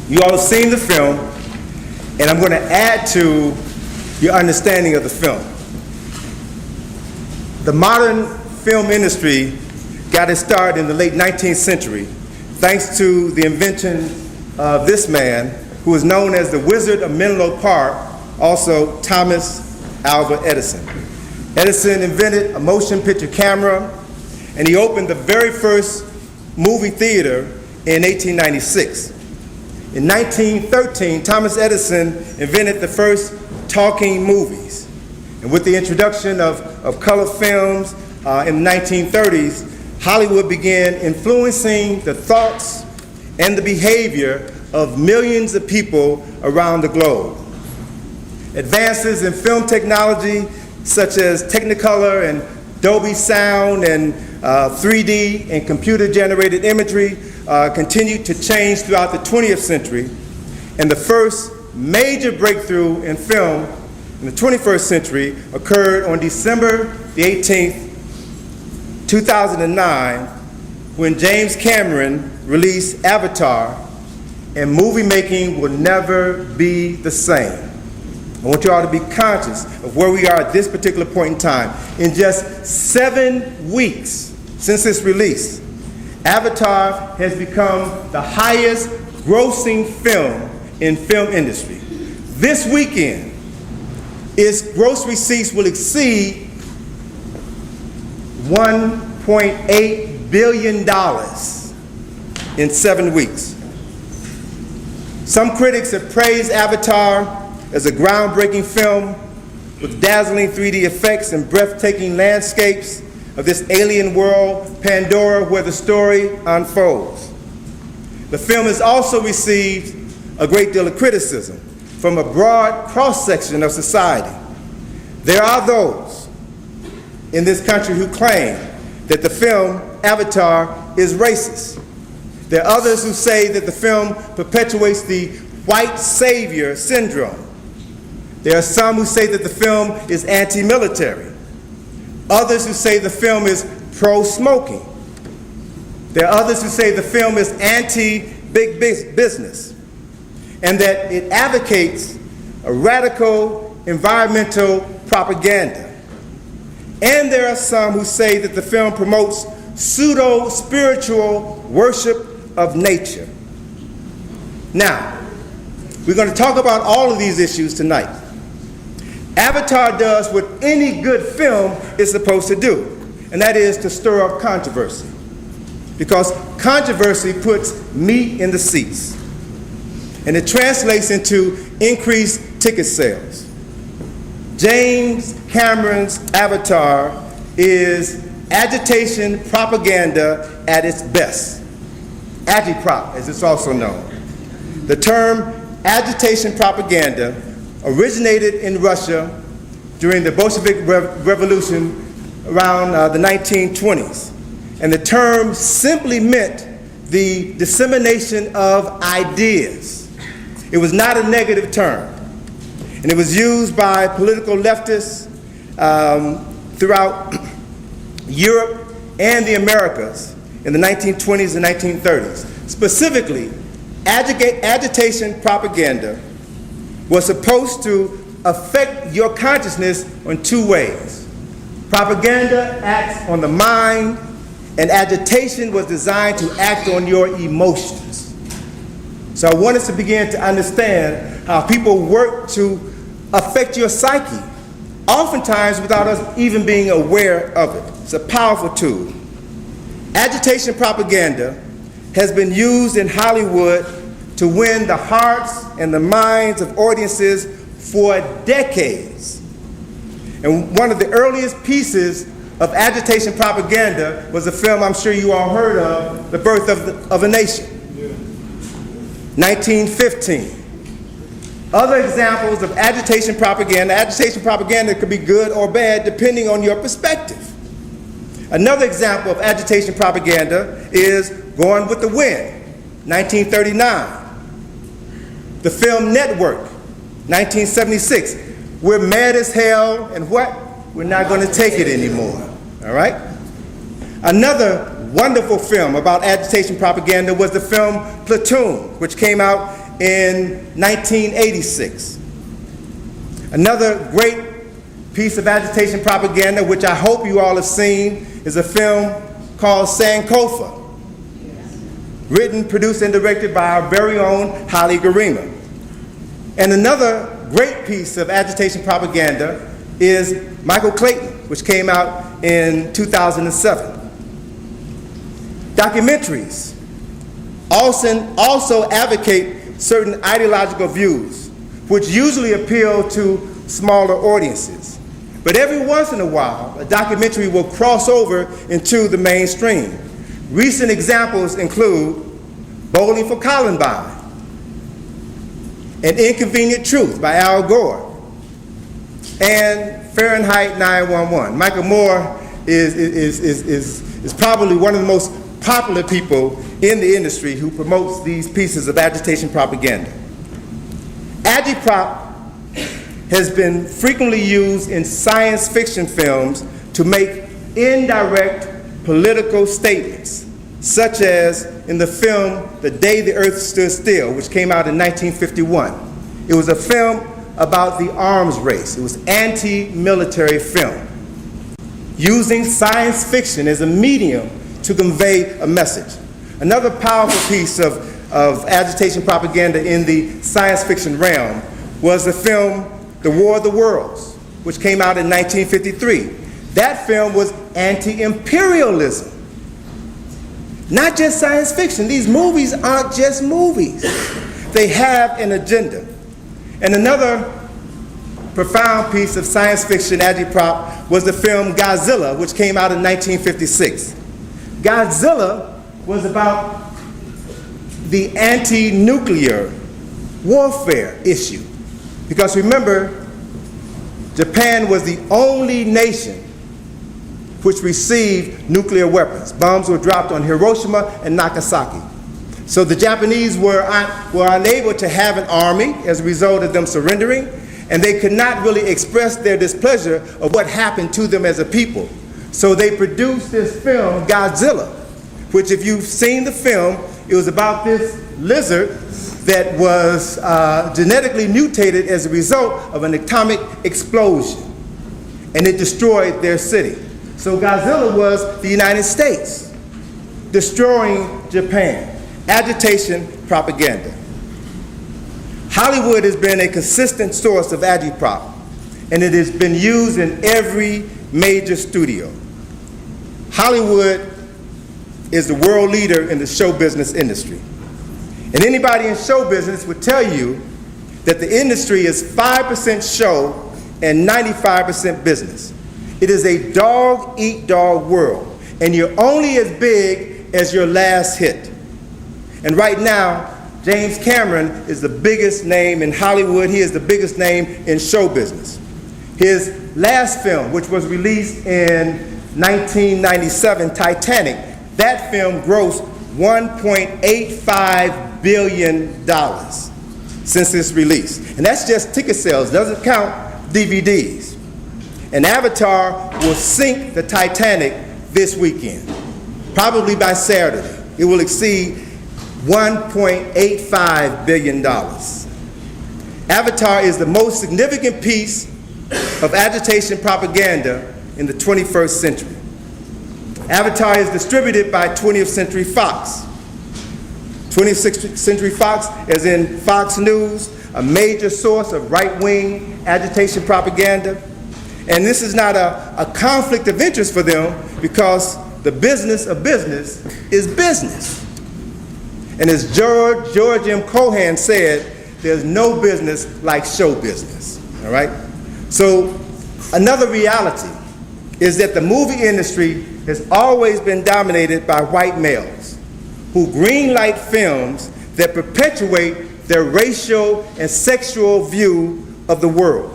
You all have seen the film, and I'm going to add to your understanding of the film. The modern film industry got its start in the late 19th century thanks to the invention of this man who is known as the Wizard of Menlo Park, also Thomas Alva Edison. Edison invented a motion picture camera, and he opened the very first movie theater in 1896. In 1913, Thomas Edison invented the first talking movies. And with the introduction of color films in the 1930s, Hollywood began influencing the thoughts and the behavior of millions of people around the globe. Advances in film technology, such as Technicolor and Dolby Sound and 3D and computer-generated imagery, continued to change throughout the 20th century. And the first major breakthrough in film in the 21st century occurred on December the 18th, 2009, when James Cameron released Avatar, and movie making will never be the same. I want you all to be conscious of where we are at this particular point in time. In just 7 weeks since its release, Avatar has become the highest grossing film in film industry. This weekend, its gross receipts will exceed $1.8 billion in 7 weeks. Some critics have praised Avatar as a groundbreaking film with dazzling 3D effects and breathtaking landscapes of this alien world, Pandora, where the story unfolds. The film has also received a great deal of criticism from a broad cross-section of society. There are those in this country who claim that the film Avatar is racist. There are others who say that the film perpetuates the white savior syndrome. There are some who say that the film is anti-military. Others who say the film is pro-smoking. There are others who say the film is anti-big business and that it advocates a radical environmental propaganda. And there are some who say that the film promotes pseudo-spiritual worship of nature. Now, we're going to talk about all of these issues tonight. Avatar does what any good film is supposed to do, and that is to stir up controversy. Because controversy puts meat in the seats, and it translates into increased ticket sales. James Cameron's Avatar is agitation propaganda at its best. Agitprop, as it's also known. The term agitation propaganda originated in Russia during the Bolshevik Revolution around the 1920s. And the term simply meant the dissemination of ideas. It was not a negative term. And it was used by political leftists throughout Europe and the Americas in the 1920s and 1930s. Specifically, agitation propaganda was supposed to affect your consciousness in two ways. Propaganda acts on the mind, and agitation was designed to act on your emotions. So I want us to begin to understand how people work to affect your psyche, oftentimes without us even being aware of it. It's a powerful tool. Agitation propaganda has been used in Hollywood to win the hearts and the minds of audiences for decades. And one of the earliest pieces of agitation propaganda was a film I'm sure you all heard of, The Birth of a Nation, 1915. Other examples of agitation propaganda could be good or bad depending on your perspective. Another example of agitation propaganda is Gone with the Wind, 1939. The film Network, 1976. We're mad as hell, and what? We're not going to take it anymore, all right? Another wonderful film about agitation propaganda was the film Platoon, which came out in 1986. Another great piece of agitation propaganda, which I hope you all have seen, is a film called Sankofa, written, produced, and directed by our very own Haile Gerima. And another great piece of agitation propaganda is Michael Clayton, which came out in 2007. Documentaries also advocate certain ideological views, which usually appeal to smaller audiences. But every once in a while, a documentary will cross over into the mainstream. Recent examples include Bowling for Columbine, An Inconvenient Truth by Al Gore, and Fahrenheit 9/11. Michael Moore is probably one of the most popular people in the industry who promotes these pieces of agitation propaganda. Agitprop has been frequently used in science fiction films to make indirect political statements, such as in the film The Day the Earth Stood Still, which came out in 1951. It was a film about the arms race. It was anti-military film, using science fiction as a medium to convey a message. Another powerful piece of agitation propaganda in the science fiction realm was the film The War of the Worlds, which came out in 1953. That film was anti-imperialism, not just science fiction. These movies aren't just movies. They have an agenda. And another profound piece of science fiction agitprop was the film Godzilla, which came out in 1956. Godzilla was about the anti-nuclear warfare issue. Because remember, Japan was the only nation which received nuclear weapons. Bombs were dropped on Hiroshima and Nagasaki. So the Japanese were unable to have an army as a result of them surrendering, and they could not really express their displeasure of what happened to them as a people. So they produced this film, Godzilla, which, if you've seen the film, it was about this lizard that was genetically mutated as a result of an atomic explosion, and it destroyed their city. So Godzilla was the United States destroying Japan. Agitation propaganda. Hollywood has been a consistent source of agitprop, and it has been used in every major studio. Hollywood is the world leader in the show business industry. And anybody in show business would tell you that the industry is 5% show and 95% business. It is a dog-eat-dog world, and you're only as big as your last hit. And right now, James Cameron is the biggest name in Hollywood. He is the biggest name in show business. His last film, which was released in 1997, Titanic, that film grossed $1.85 billion since its release. And that's just ticket sales, doesn't count DVDs. And Avatar will sink the Titanic this weekend. Probably by Saturday, it will exceed $1.85 billion. Avatar is the most significant piece of agitation propaganda in the 21st century. Avatar is distributed by 20th Century Fox. 20th Century Fox, as in Fox News, a major source of right-wing agitation propaganda. And this is not a conflict of interest for them, because the business of business is business. And as George M. Cohan said, there's no business like show business, all right? So another reality is that the movie industry has always been dominated by white males who greenlight films that perpetuate their racial and sexual view of the world.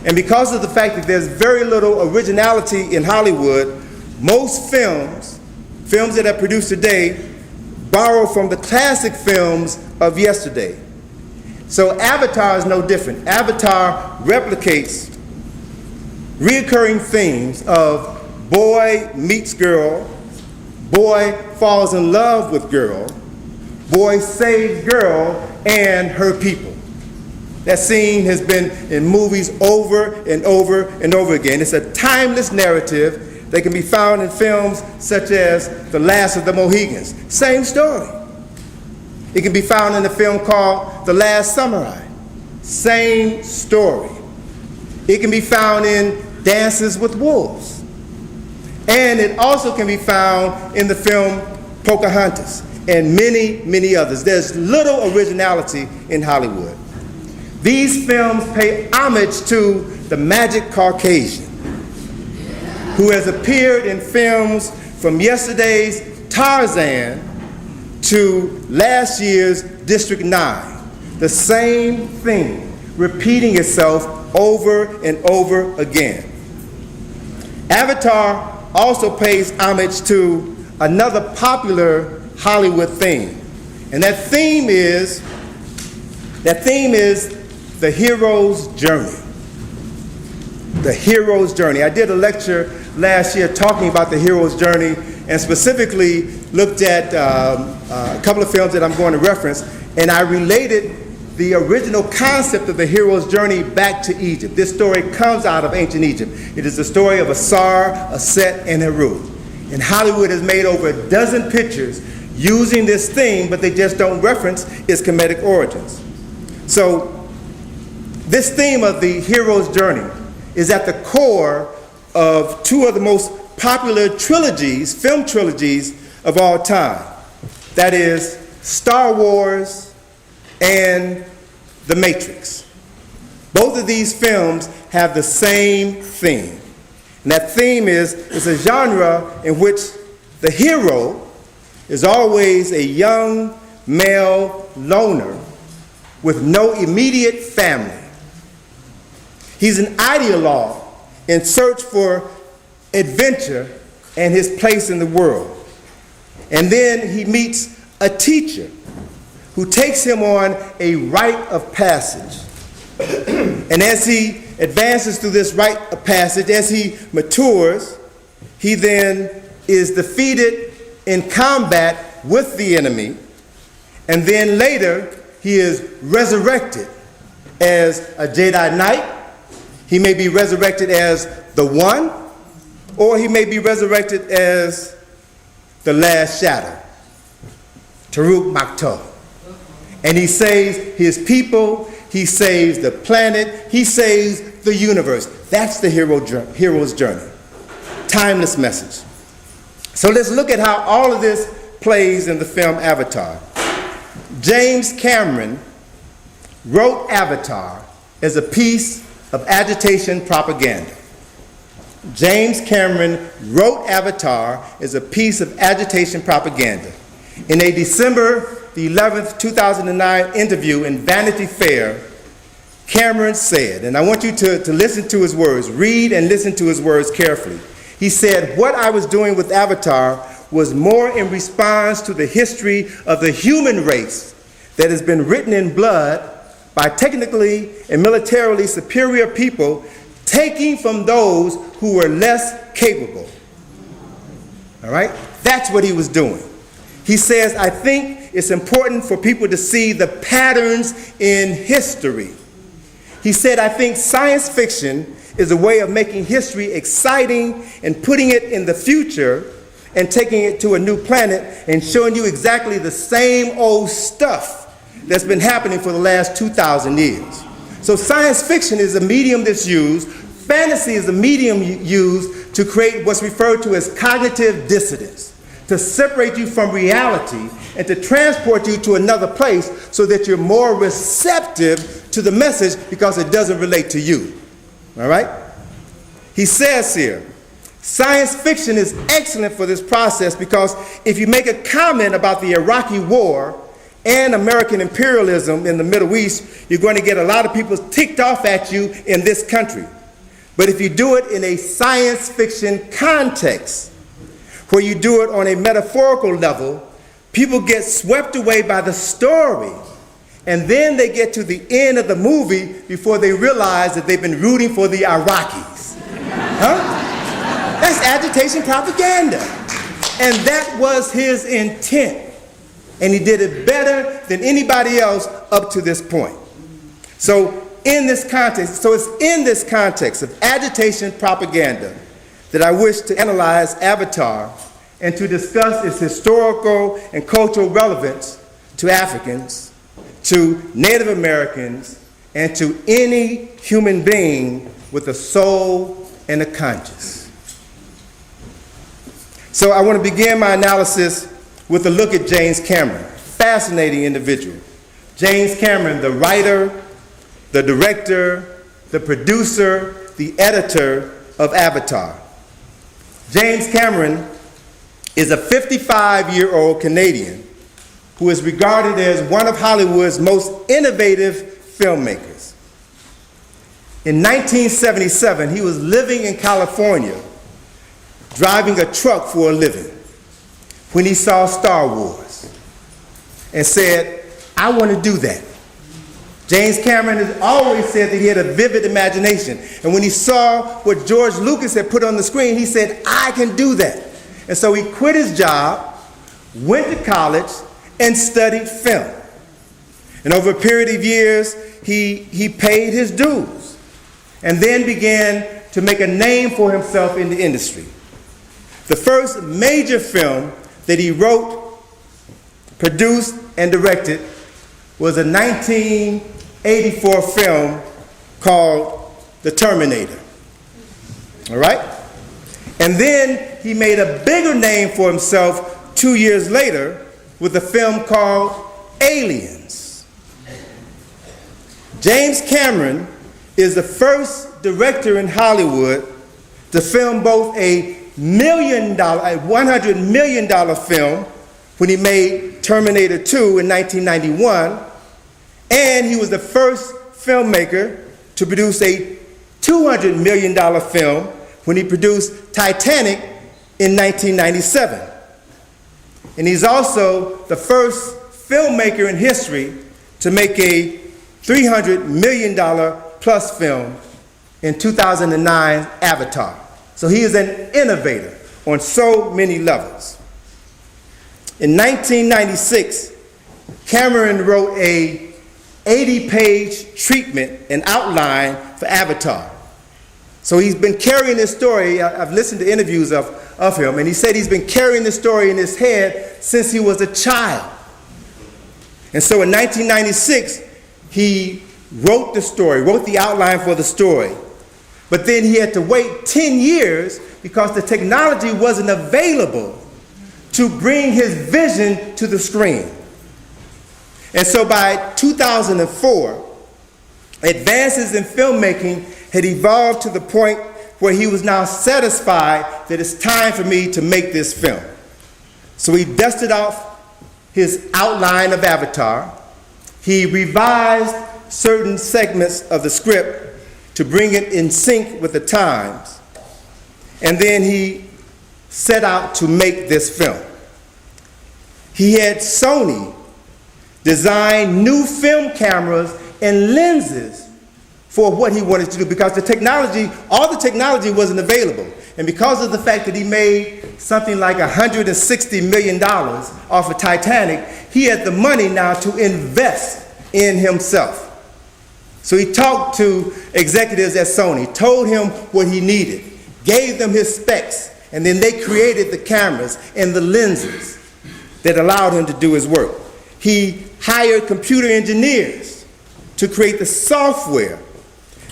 And because of the fact that there's very little originality in Hollywood, most films that are produced today, borrow from the classic films of yesterday. So Avatar is no different. Avatar replicates reoccurring themes of boy meets girl, boy falls in love with girl, boy saves girl and her people. That scene has been in movies over and over and over again. It's a timeless narrative that can be found in films such as The Last of the Mohegans. Same story. It can be found in a film called The Last Samurai. Same story. It can be found in Dances with Wolves. And it also can be found in the film Pocahontas and many, many others. There's little originality in Hollywood. These films pay homage to the magic Caucasian, who has appeared in films from yesterday's Tarzan to last year's District 9. The same thing, repeating itself over and over again. Avatar also pays homage to another popular Hollywood theme. And that theme is the hero's journey. The hero's journey. I did a lecture last year talking about the hero's journey and specifically looked at a couple of films that I'm going to reference, and I related the original concept of the hero's journey back to Egypt. This story comes out of ancient Egypt. It is the story of a Set, and Arourd. And Hollywood has made over a dozen pictures using this theme, but they just don't reference its comedic origins. So this theme of the hero's journey is at the core of two of the most popular trilogies, film trilogies of all time. That is Star Wars and The Matrix. Both of these films have the same theme. And that theme is a genre in which the hero is always a young male loner with no immediate family. He's an ideologue in search for adventure and his place in the world. And then he meets a teacher who takes him on a rite of passage. And as he advances through this rite of passage, as he matures, he then is defeated in combat with the enemy, and then later he is resurrected as a Jedi Knight. He may be resurrected as the One, or he may be resurrected as the Last Shadow, Taruk Makto. And he saves his people, he saves the planet, he saves the universe. That's the hero's journey. Timeless message. So let's look at how all of this plays in the film Avatar. James Cameron wrote Avatar as a piece of agitation propaganda. James Cameron wrote Avatar as a piece of agitation propaganda. In a December the 11th, 2009 interview in Vanity Fair, Cameron said, and I want you to listen to his words, read and listen to his words carefully. He said, "What I was doing with Avatar was more in response to the history of the human race that has been written in blood by technically and militarily superior people taking from those who were less capable." All right? That's what he was doing. He says, "I think it's important for people to see the patterns in history." He said, "I think science fiction is a way of making history exciting and putting it in the future and taking it to a new planet and showing you exactly the same old stuff that's been happening for the last 2,000 years. So science fiction is a medium that's used. Fantasy is a medium used to create what's referred to as cognitive dissonance, to separate you from reality and to transport you to another place so that you're more receptive to the message because it doesn't relate to you. All right? He says here, science fiction is excellent for this process because if you make a comment about the Iraqi war and American imperialism in the Middle East, you're going to get a lot of people ticked off at you in this country. But if you do it in a science fiction context, where you do it on a metaphorical level, people get swept away by the story, and then they get to the end of the movie before they realize that they've been rooting for the Iraqis. Huh? That's agitation propaganda. And that was his intent. and he did it better than anybody else up to this point. So it's in this context of agitation propaganda that I wish to analyze Avatar and to discuss its historical and cultural relevance to Africans, to Native Americans, and to any human being with a soul and a conscience. So I want to begin my analysis with a look at James Cameron, fascinating individual. James Cameron, the writer, the director, the producer, the editor of Avatar. James Cameron is a 55-year-old Canadian who is regarded as one of Hollywood's most innovative filmmakers. In 1977, he was living in California, driving a truck for a living, when he saw Star Wars and said, I want to do that. James Cameron has always said that he had a vivid imagination. And when he saw what George Lucas had put on the screen, he said, I can do that. And so he quit his job, went to college, and studied film. And over a period of years, he paid his dues and then began to make a name for himself in the industry. The first major film that he wrote, produced, and directed was a 1984 film called The Terminator. All right? And then he made a bigger name for himself 2 years later with a film called Aliens. James Cameron is the first director in Hollywood to film both a $100 million film when he made Terminator 2 in 1991, and he was the first filmmaker to produce a $200 million film when he produced Titanic in 1997. And he's also the first filmmaker in history to make a $300 million plus film in 2009, Avatar. So he is an innovator on so many levels. In 1996, Cameron wrote a 80-page treatment and outline for Avatar. So he's been carrying this story. I've listened to interviews of him, and he said he's been carrying this story in his head since he was a child. And so in 1996, he wrote the story, wrote the outline for the story. But then he had to wait 10 years because the technology wasn't available to bring his vision to the screen. And so by 2004, advances in filmmaking had evolved to the point where he was now satisfied that it's time for me to make this film. So he dusted off his outline of Avatar. He revised certain segments of the script to bring it in sync with the times. And then he set out to make this film. He had Sony design new film cameras and lenses for what he wanted to do, because all the technology wasn't available. And because of the fact that he made something like $160 million off of Titanic, he had the money now to invest in himself. So he talked to executives at Sony, told him what he needed, gave them his specs, and then they created the cameras and the lenses that allowed him to do his work. He hired computer engineers to create the software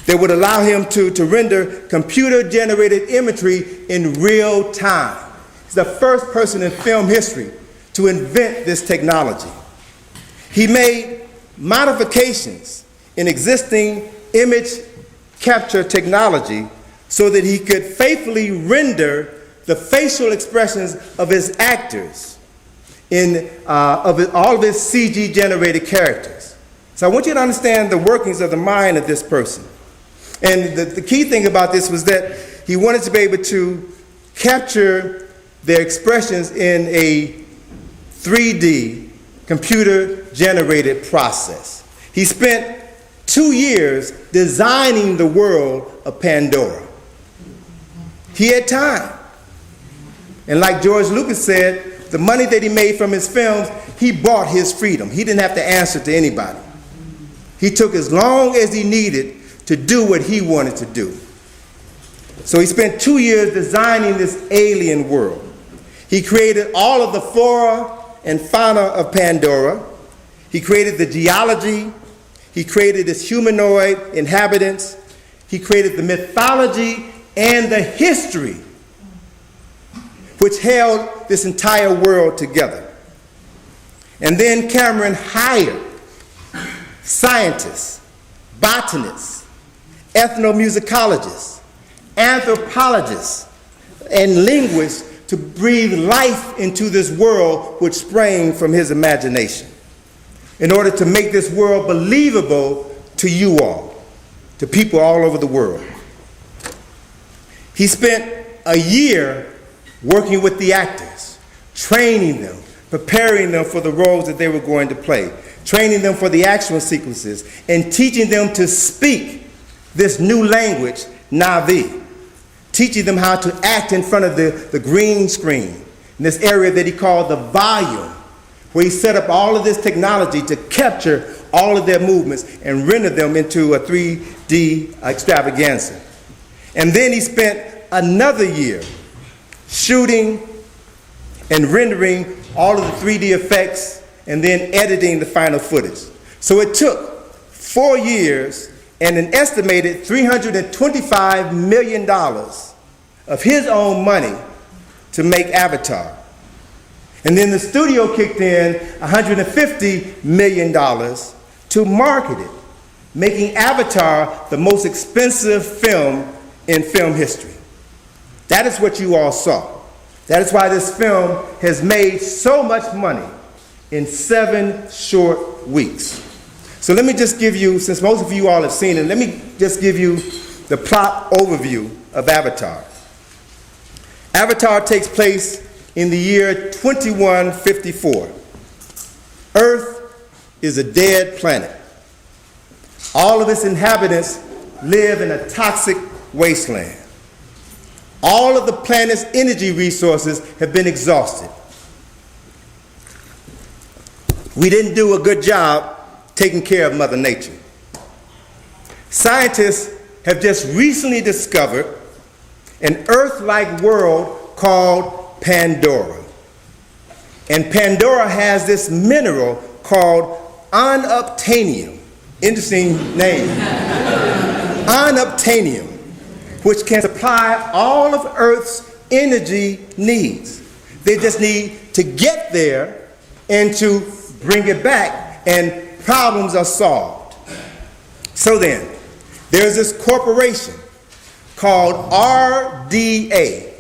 that would allow him to render computer-generated imagery in real time. He's the first person in film history to invent this technology. He made modifications in existing image capture technology so that he could faithfully render the facial expressions of his actors in all of his CG-generated characters. So I want you to understand the workings of the mind of this person. And the key thing about this was that he wanted to be able to capture their expressions in a 3D computer-generated process. He spent 2 years designing the world of Pandora. He had time. And like George Lucas said, the money that he made from his films, he bought his freedom. He didn't have to answer to anybody. He took as long as he needed to do what he wanted to do. So he spent 2 years designing this alien world. He created all of the flora and fauna of Pandora. He created the geology. He created its humanoid inhabitants. He created the mythology and the history which held this entire world together. And then Cameron hired scientists, botanists, ethnomusicologists, anthropologists, and linguists to breathe life into this world which sprang from his imagination in order to make this world believable to you all, to people all over the world. He spent a year working with the actors, training them, preparing them for the roles that they were going to play, training them for the action sequences, and teaching them to speak this new language, Navi, teaching them how to act in front of the green screen in this area that he called the volume, where he set up all of this technology to capture all of their movements and render them into a 3D extravaganza. And then he spent another year shooting and rendering all of the 3D effects and then editing the final footage. So it took 4 years and an estimated $325 million of his own money to make Avatar. And then the studio kicked in $150 million to market it, making Avatar the most expensive film in film history. That is what you all saw. That is why this film has made so much money in 7 short weeks. So let me just give you, since most of you all have seen it, let me just give you the plot overview of Avatar. Avatar takes place in the year 2154. Earth is a dead planet. All of its inhabitants live in a toxic wasteland. All of the planet's energy resources have been exhausted. We didn't do a good job taking care of Mother Nature. Scientists have just recently discovered an Earth-like world called Pandora. And Pandora has this mineral called unobtainium. Interesting name. Unobtainium, which can supply all of Earth's energy needs. They just need to get there and to bring it back, and problems are solved. So then, there's this corporation called RDA,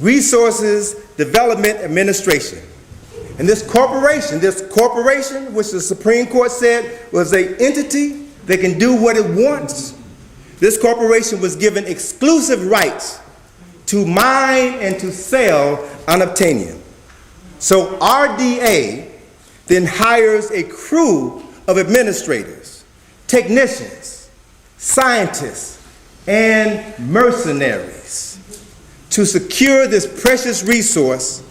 Resources Development Administration. And this corporation, which the Supreme Court said was an entity that can do what it wants, this corporation was given exclusive rights to mine and to sell unobtainium. So RDA then hires a crew of administrators, technicians, scientists, and mercenaries to secure this precious resource,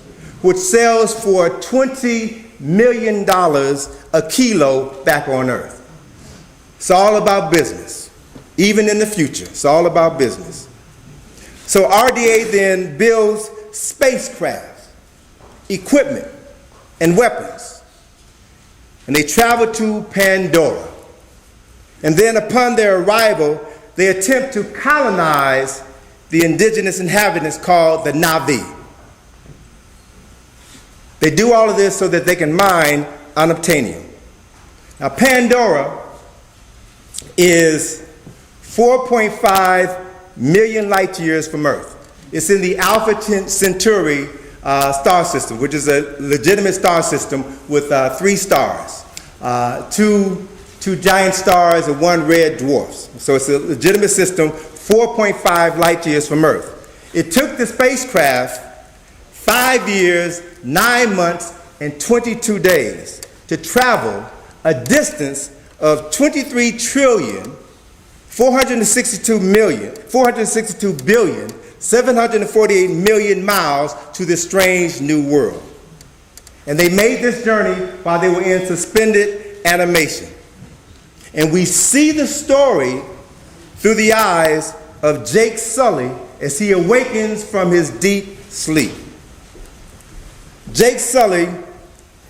which sells for $20 million a kilo back on Earth. It's all about business. Even in the future, it's all about business. So RDA then builds spacecraft, equipment, and weapons. And they travel to Pandora. And then upon their arrival, they attempt to colonize the indigenous inhabitants called the Navi. They do all of this so that they can mine unobtainium. Now Pandora is 4.5 million light years from Earth. It's in the Alpha Centauri star system, which is a legitimate star system with 3 stars, two giant stars and 1 red dwarf. So it's a legitimate system, 4.5 light years from Earth. It took the spacecraft 5 years, 9 months, and 22 days to travel a distance of 23 trillion 462 billion 748 million miles to this strange new world. And they made this journey while they were in suspended animation. And we see the story through the eyes of Jake Sully as he awakens from his deep sleep. Jake Sully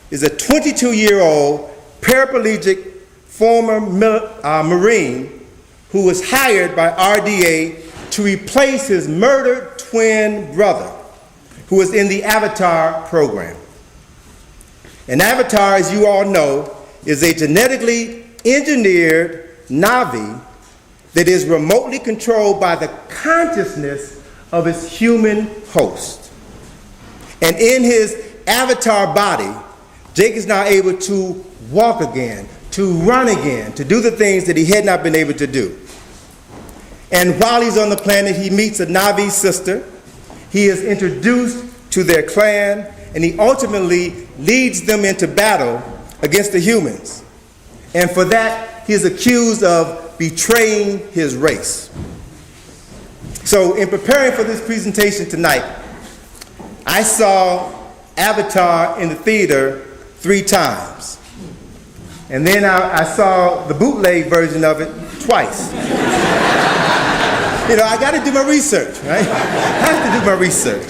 is a 22-year-old paraplegic former Marine who was hired by RDA to replace his murdered twin brother, who was in the Avatar program. An Avatar, as you all know, is a genetically engineered Navi that is remotely controlled by the consciousness of its human host. And in his Avatar body, Jake is now able to walk again, to run again, to do the things that he had not been able to do. And while he's on the planet, he meets a Navi sister. He is introduced to their clan, and he ultimately leads them into battle against the humans. And for that, he is accused of betraying his race. So in preparing for this presentation tonight, I saw Avatar in the theater 3 times. And then I saw the bootleg version of it twice. You know, I got to do my research, right? I have to do my research.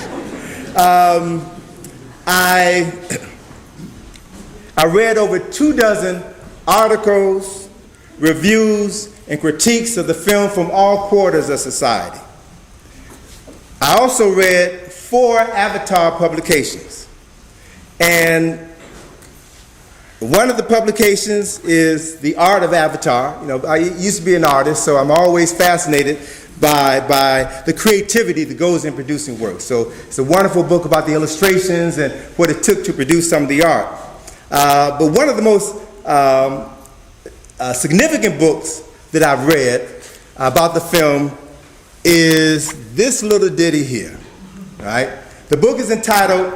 I read over 24 articles, reviews, and critiques of the film from all quarters of society. I also read 4 Avatar publications. And one of the publications is The Art of Avatar. You know, I used to be an artist, so I'm always fascinated by the creativity that goes in producing work. So it's a wonderful book about the illustrations and what it took to produce some of the art. But one of the most significant books that I've read about the film is this little ditty here, right? The book is entitled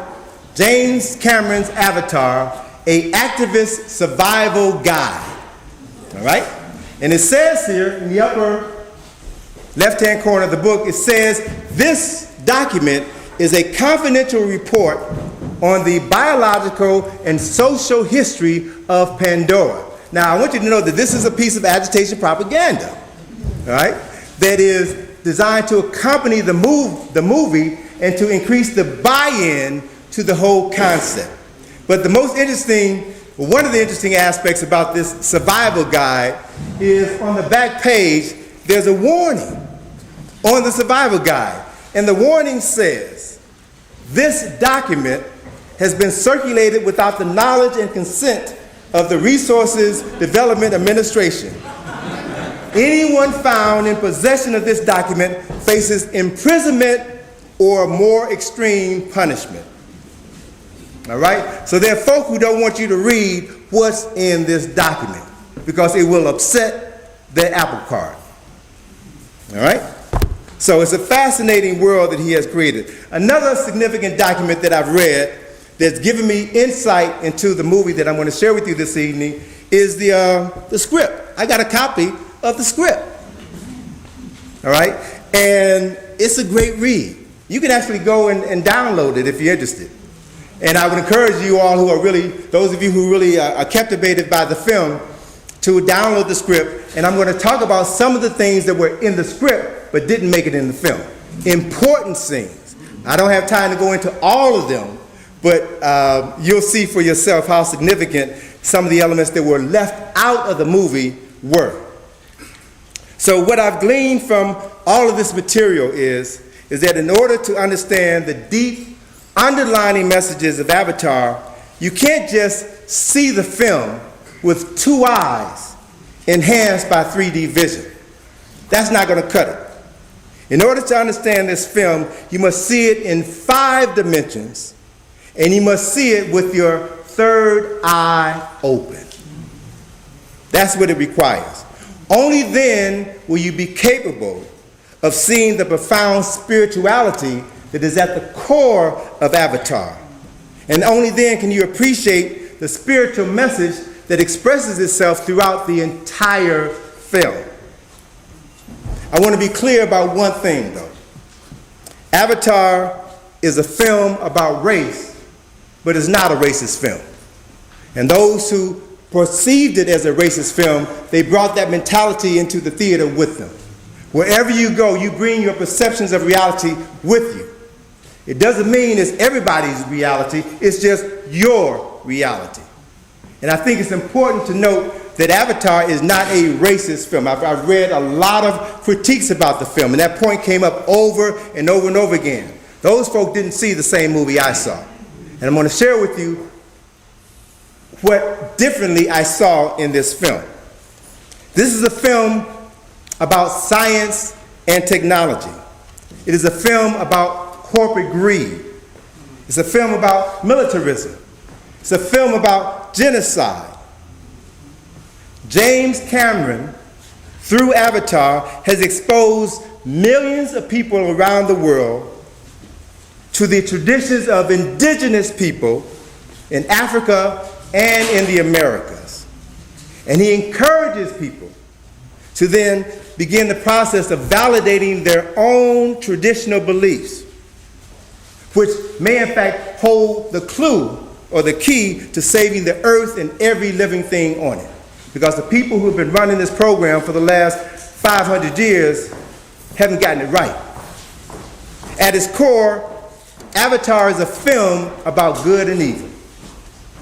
James Cameron's Avatar, A Activist Survival Guide, all right? And it says here in the upper left-hand corner of the book, it says, this document is a confidential report on the biological and social history of Pandora. Now, I want you to know that this is a piece of agitation propaganda, all right, that is designed to accompany the movie and to increase the buy-in to the whole concept. But the most interesting, one of the interesting aspects about this survival guide is on the back page, there's a warning on the survival guide. And the warning says, this document has been circulated without the knowledge and consent of the Resources Development Administration. Anyone found in possession of this document faces imprisonment or more extreme punishment. All right? So there are folk who don't want you to read what's in this document because it will upset their apple cart. All right? So it's a fascinating world that he has created. Another significant document that I've read that's given me insight into the movie that I'm going to share with you this evening is the script. I got a copy of the script. All right? And it's a great read. You can actually go and download it if you're interested. And I would encourage you all who are really, those of you who really are captivated by the film, to download the script. And I'm going to talk about some of the things that were in the script but didn't make it in the film. Important scenes. I don't have time to go into all of them, but you'll see for yourself how significant some of the elements that were left out of the movie were. So what I've gleaned from all of this material is that in order to understand the deep underlining messages of Avatar, you can't just see the film with 2 eyes enhanced by 3D vision. That's not going to cut it. In order to understand this film, you must see it in 5 dimensions, and you must see it with your 3rd eye open. That's what it requires. Only then will you be capable of seeing the profound spirituality that is at the core of Avatar. And only then can you appreciate the spiritual message that expresses itself throughout the entire film. I want to be clear about one thing, though. Avatar is a film about race, but it's not a racist film. And those who perceived it as a racist film, they brought that mentality into the theater with them. Wherever you go, you bring your perceptions of reality with you. It doesn't mean it's everybody's reality, it's just your reality. And I think it's important to note that Avatar is not a racist film. I've read a lot of critiques about the film, and that point came up over and over and over again. Those folk didn't see the same movie I saw. And I'm going to share with you what differently I saw in this film. This is a film about science and technology. It is a film about corporate greed. It's a film about militarism. It's a film about genocide. James Cameron, through Avatar, has exposed millions of people around the world to the traditions of indigenous people in Africa and in the Americas. And he encourages people to then begin the process of validating their own traditional beliefs, which may in fact hold the clue or the key to saving the earth and every living thing on it. Because the people who have been running this program for the last 500 years haven't gotten it right. At its core, Avatar is a film about good and evil.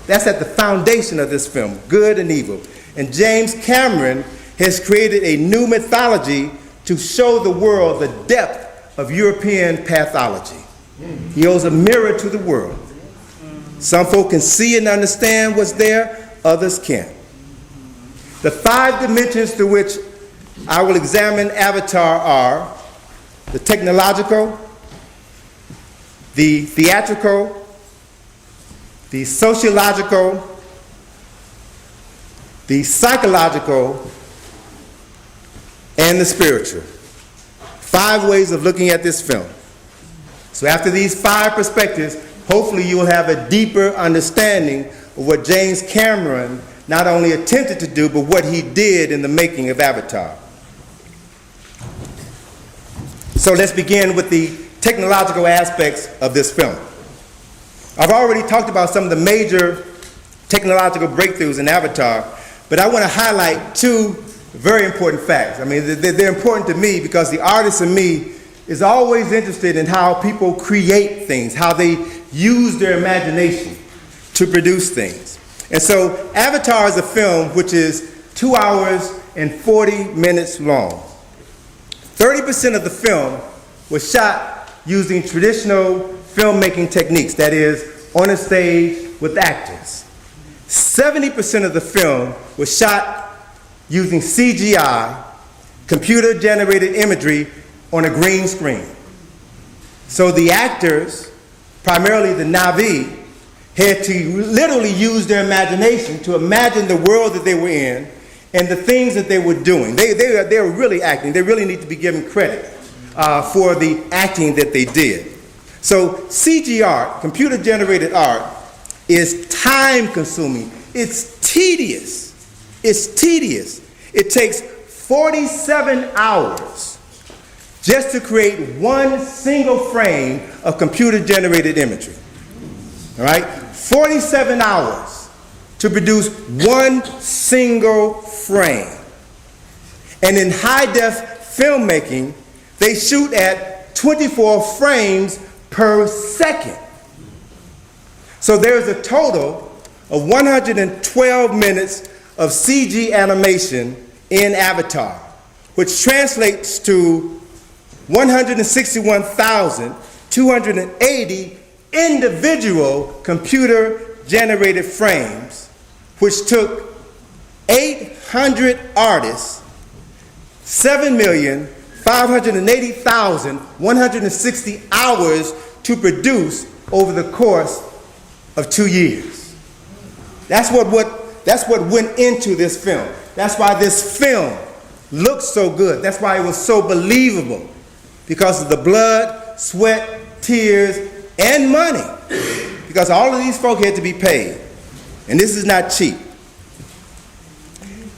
That's at the foundation of this film, good and evil. And James Cameron has created a new mythology to show the world the depth of European pathology. He holds a mirror to the world. Some folk can see and understand what's there, others can't. The 5 dimensions through which I will examine Avatar are the technological, the theatrical, the sociological, the psychological, and the spiritual. 5 ways of looking at this film. So after these 5 perspectives, hopefully you will have a deeper understanding of what James Cameron not only attempted to do, but what he did in the making of Avatar. So let's begin with the technological aspects of this film. I've already talked about some of the major technological breakthroughs in Avatar, but I want to highlight 2 very important facts. I mean, they're important to me because the artist in me is always interested in how people create things, how they use their imagination to produce things. And so Avatar is a film which is 2 hours and 40 minutes long. 30% of the film was shot using traditional filmmaking techniques, that is, on a stage with actors. 70% of the film was shot using CGI, computer-generated imagery, on a green screen. So the actors, primarily the Na'vi, had to literally use their imagination to imagine the world that they were in and the things that they were doing. They were really acting. They really need to be given credit for the acting that they did. So CG art, computer-generated art, is time-consuming. It's tedious. It's tedious. It takes 47 hours just to create one single frame of computer-generated imagery. All right? 47 hours to produce one single frame. And in high-def filmmaking, they shoot at 24 frames per second. So there's a total of 112 minutes of CG animation in Avatar, which translates to 161,280 individual computer-generated frames, which took 800 artists, 7,580,160 hours to produce over the course of 2 years. That's what went into this film. That's why this film looks so good. That's why it was so believable, because of the blood, sweat, tears, and money, because all of these folk had to be paid. And this is not cheap.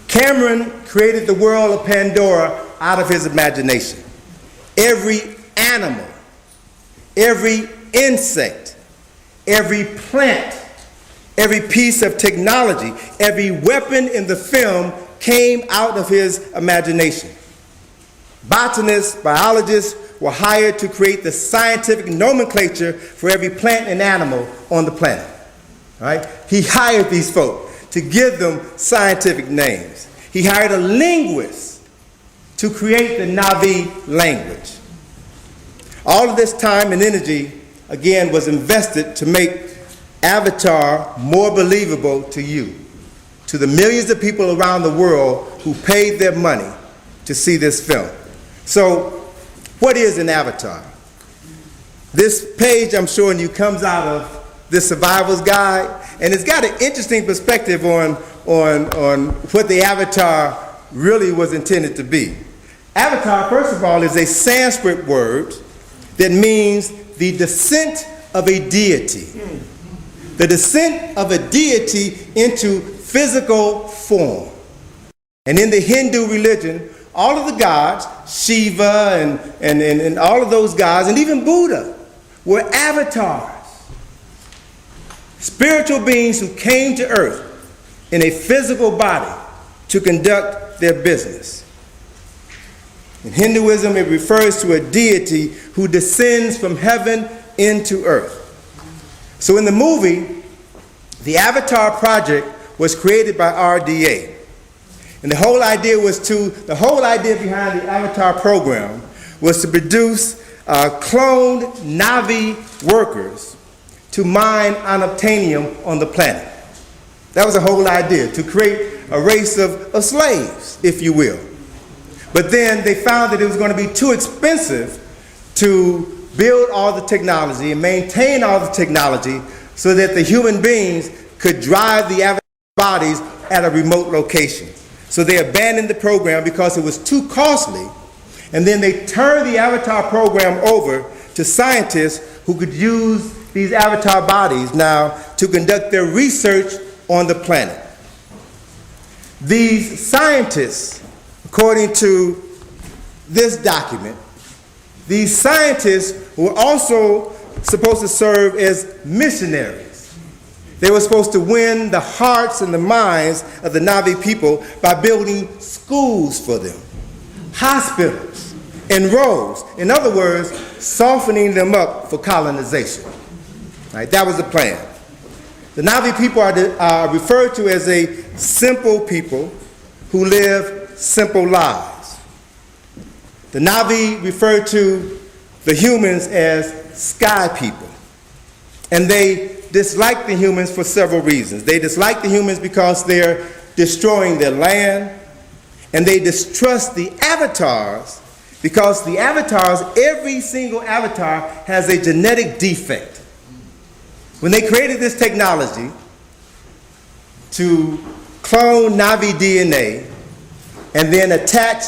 Cameron created the world of Pandora out of his imagination. Every animal, every insect, Every plant, every piece of technology, every weapon in the film came out of his imagination. Botanists, biologists were hired to create the scientific nomenclature for every plant and animal on the planet. All right? He hired these folk to give them scientific names. He hired a linguist to create the Na'vi language. All of this time and energy, again, was invested to make Avatar more believable to you, to the millions of people around the world who paid their money to see this film. So, what is an avatar? This page I'm showing you comes out of this survival's guide, and it's got an interesting perspective on what the avatar really was intended to be. Avatar, first of all, is a Sanskrit word that means the descent of a deity. The descent of a deity into physical form. And in the Hindu religion, all of the gods, Shiva and all of those gods, and even Buddha, were avatars. Spiritual beings who came to earth in a physical body to conduct their business. In Hinduism, it refers to a deity who descends from heaven into earth. So in the movie, the Avatar project was created by RDA. And the whole idea behind the Avatar program was to produce cloned Na'vi workers to mine unobtainium on the planet. That was the whole idea, to create a race of slaves, if you will. But then they found that it was going to be too expensive to build all the technology and maintain all the technology so that the human beings could drive the avatar bodies at a remote location. So they abandoned the program because it was too costly, and then they turned the avatar program over to scientists who could use these avatar bodies now to conduct their research on the planet. These scientists, according to this document, these scientists were also supposed to serve as missionaries. They were supposed to win the hearts and the minds of the Na'vi people by building schools for them, hospitals, and roads. In other words, softening them up for colonization. Right, that was the plan. The Na'vi people are referred to as a simple people who live simple lives. The Na'vi refer to the humans as sky people. And they dislike the humans for several reasons. They dislike the humans because they're destroying their land, and they distrust the avatars because the avatars, every single avatar has a genetic defect. When they created this technology to clone Na'vi DNA and then attach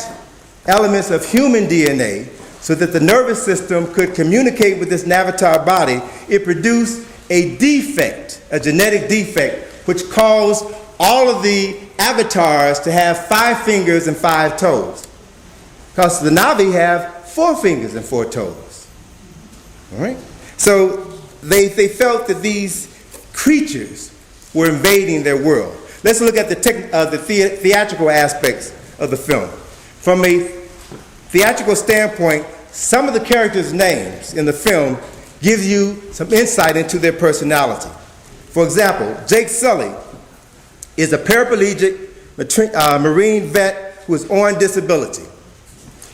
elements of human DNA so that the nervous system could communicate with this avatar body, it produced a defect, a genetic defect, which caused all of the avatars to have 5 fingers and 5 toes. Because the Na'vi have 4 fingers and 4 toes. All right? So they felt that these creatures were invading their world. Let's look at the theatrical aspects of the film. From a theatrical standpoint, some of the characters' names in the film give you some insight into their personality. For example, Jake Sully is a paraplegic Marine vet who is on disability.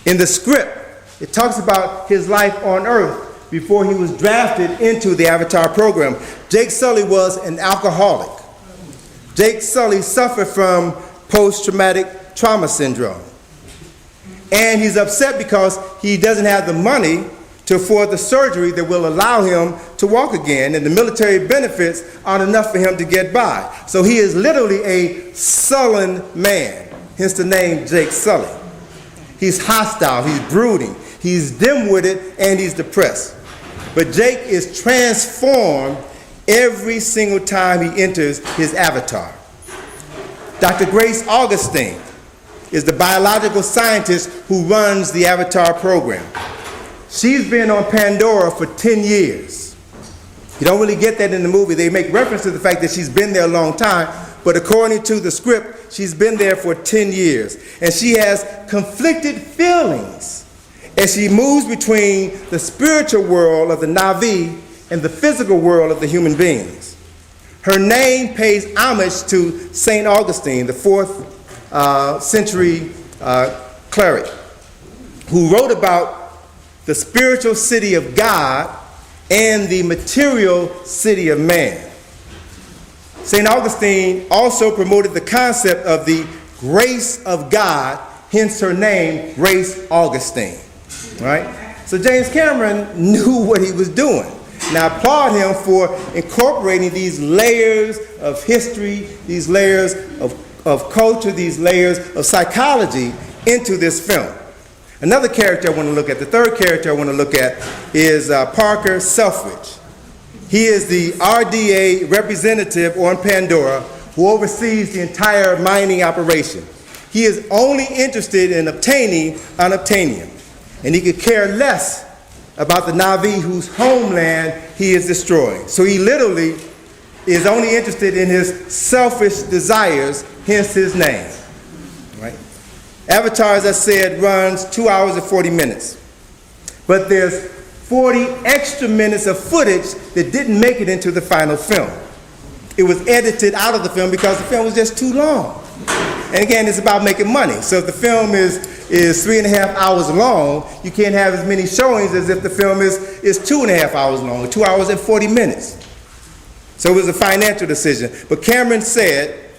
In the script, it talks about his life on Earth before he was drafted into the Avatar program. Jake Sully was an alcoholic. Jake Sully suffered from post-traumatic trauma syndrome. And he's upset because he doesn't have the money to afford the surgery that will allow him to walk again, and the military benefits aren't enough for him to get by. So he is literally a sullen man, hence the name Jake Sully. He's hostile, he's brooding, he's dim-witted, and he's depressed. But Jake is transformed every single time he enters his avatar. Dr. Grace Augustine is the biological scientist who runs the Avatar program. She's been on Pandora for 10 years. You don't really get that in the movie. They make reference to the fact that she's been there a long time, but according to the script, she's been there for 10 years. And she has conflicted feelings as she moves between the spiritual world of the Navi and the physical world of the human beings. Her name pays homage to St. Augustine, the 4th century cleric, who wrote about the spiritual city of God and the material city of man. St. Augustine also promoted the concept of the grace of God, hence her name, Grace Augustine. Right? So James Cameron knew what he was doing. And I applaud him for incorporating these layers of history, these layers of culture, these layers of psychology into this film. Another character I want to look at, the third character I want to look at, is Parker Selfridge. He is the RDA representative on Pandora who oversees the entire mining operation. He is only interested in obtaining unobtainium, and he could care less about the Navi whose homeland he is destroying. So he literally is only interested in his selfish desires, hence his name. Right? Avatar, as I said, runs 2 hours and 40 minutes. But there's 40 extra minutes of footage that didn't make it into the final film. It was edited out of the film because the film was just too long. And again, it's about making money. So if the film is 3.5 hours long, you can't have as many showings as if the film is 2.5 hours long, 2 hours and 40 minutes. So it was a financial decision. But Cameron said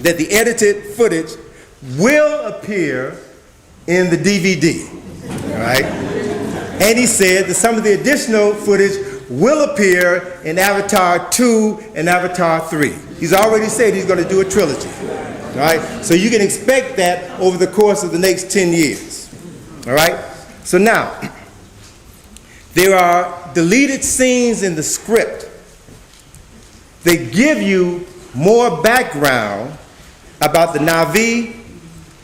that the edited footage will appear in the DVD, all right? And he said that some of the additional footage will appear in Avatar 2 and Avatar 3. He's already said he's going to do a trilogy, all right? So you can expect that over the course of the next 10 years, all right? So now, there are deleted scenes in the script. They give you more background about the Navi,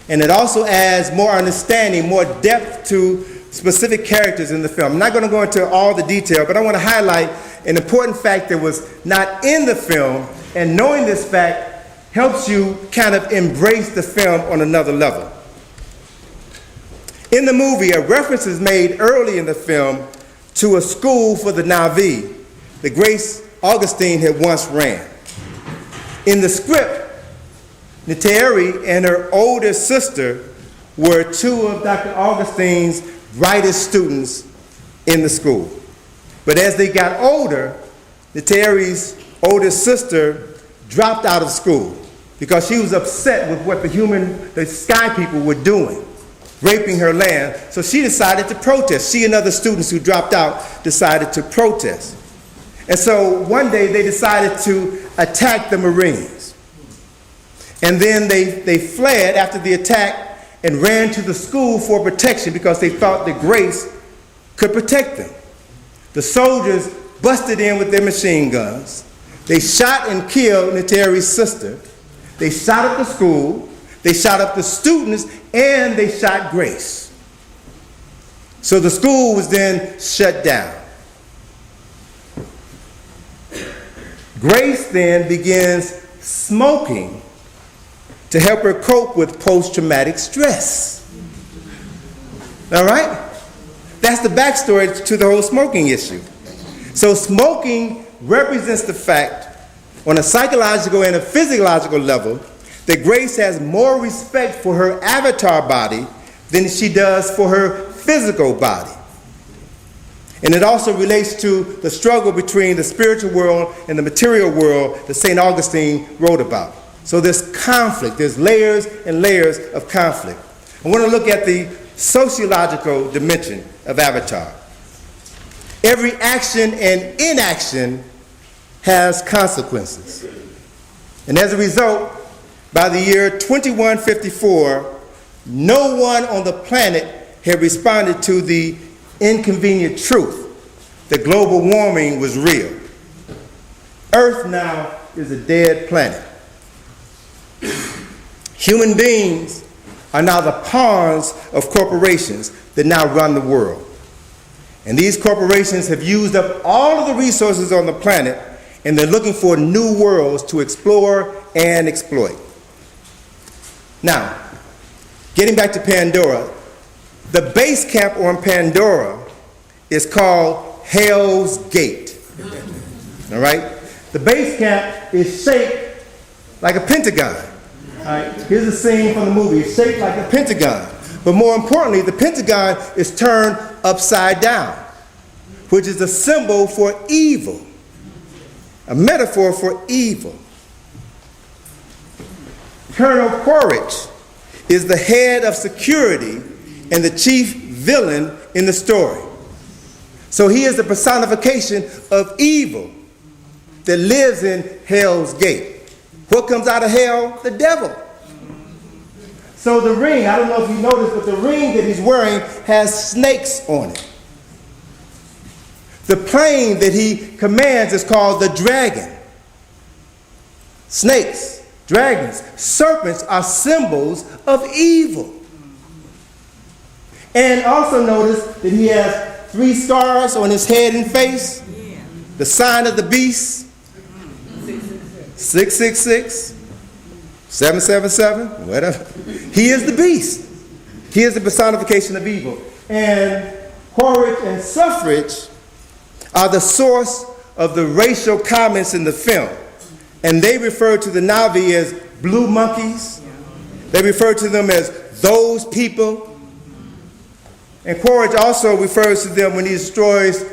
and it also adds more understanding, more depth to specific characters in the film. I'm not going to go into all the detail, but I want to highlight an important fact that was not in the film, and knowing this fact helps you kind of embrace the film on another level. In the movie, a reference is made early in the film to a school for the Navi that Grace Augustine had once ran. In the script, Neytiri and her older sister were two of Dr. Augustine's brightest students in the school. But as they got older, Neytiri's older sister dropped out of school because she was upset with what the sky people were doing, raping her land. So she decided to protest. She and other students who dropped out decided to protest. And so one day they decided to attack the Marines. And then they fled after the attack and ran to the school for protection because they thought that Grace could protect them. The soldiers busted in with their machine guns. They shot and killed Neytiri's sister. They shot up the school. They shot up the students, and they shot Grace. So the school was then shut down. Grace then begins smoking to help her cope with post-traumatic stress. All right? That's the backstory to the whole smoking issue. So smoking represents the fact, on a psychological and a physiological level, that Grace has more respect for her avatar body than she does for her physical body. And it also relates to the struggle between the spiritual world and the material world that St. Augustine wrote about. So there's conflict, there's layers and layers of conflict. I want to look at the sociological dimension of Avatar. Every action and inaction has consequences. And as a result, by the year 2154, no one on the planet had responded to the inconvenient truth that global warming was real. Earth now is a dead planet. Human beings are now the pawns of corporations that now run the world. And these corporations have used up all of the resources on the planet, and they're looking for new worlds to explore and exploit. Now, getting back to Pandora, the base camp on Pandora is called Hell's Gate. All right? The base camp is shaped like a pentagon. All right? Here's a scene from the movie. It's shaped like a pentagon. But more importantly, the pentagon is turned upside down, which is a symbol for evil, a metaphor for evil. Colonel Quaritch is the head of security and the chief villain in the story. So he is the personification of evil that lives in Hell's Gate. What comes out of hell? The devil. So the ring, I don't know if you noticed, but the ring that he's wearing has snakes on it. The plane that he commands is called the dragon. Snakes, dragons, serpents are symbols of evil. And also notice that he has 3 stars on his head and face. The sign of the beast. 666. 777, whatever. He is the beast. He is the personification of evil. And Quaritch and Suffrage are the source of the racial comments in the film. And they refer to the Na'vi as blue monkeys. They refer to them as those people. And Quaritch also refers to them when he destroys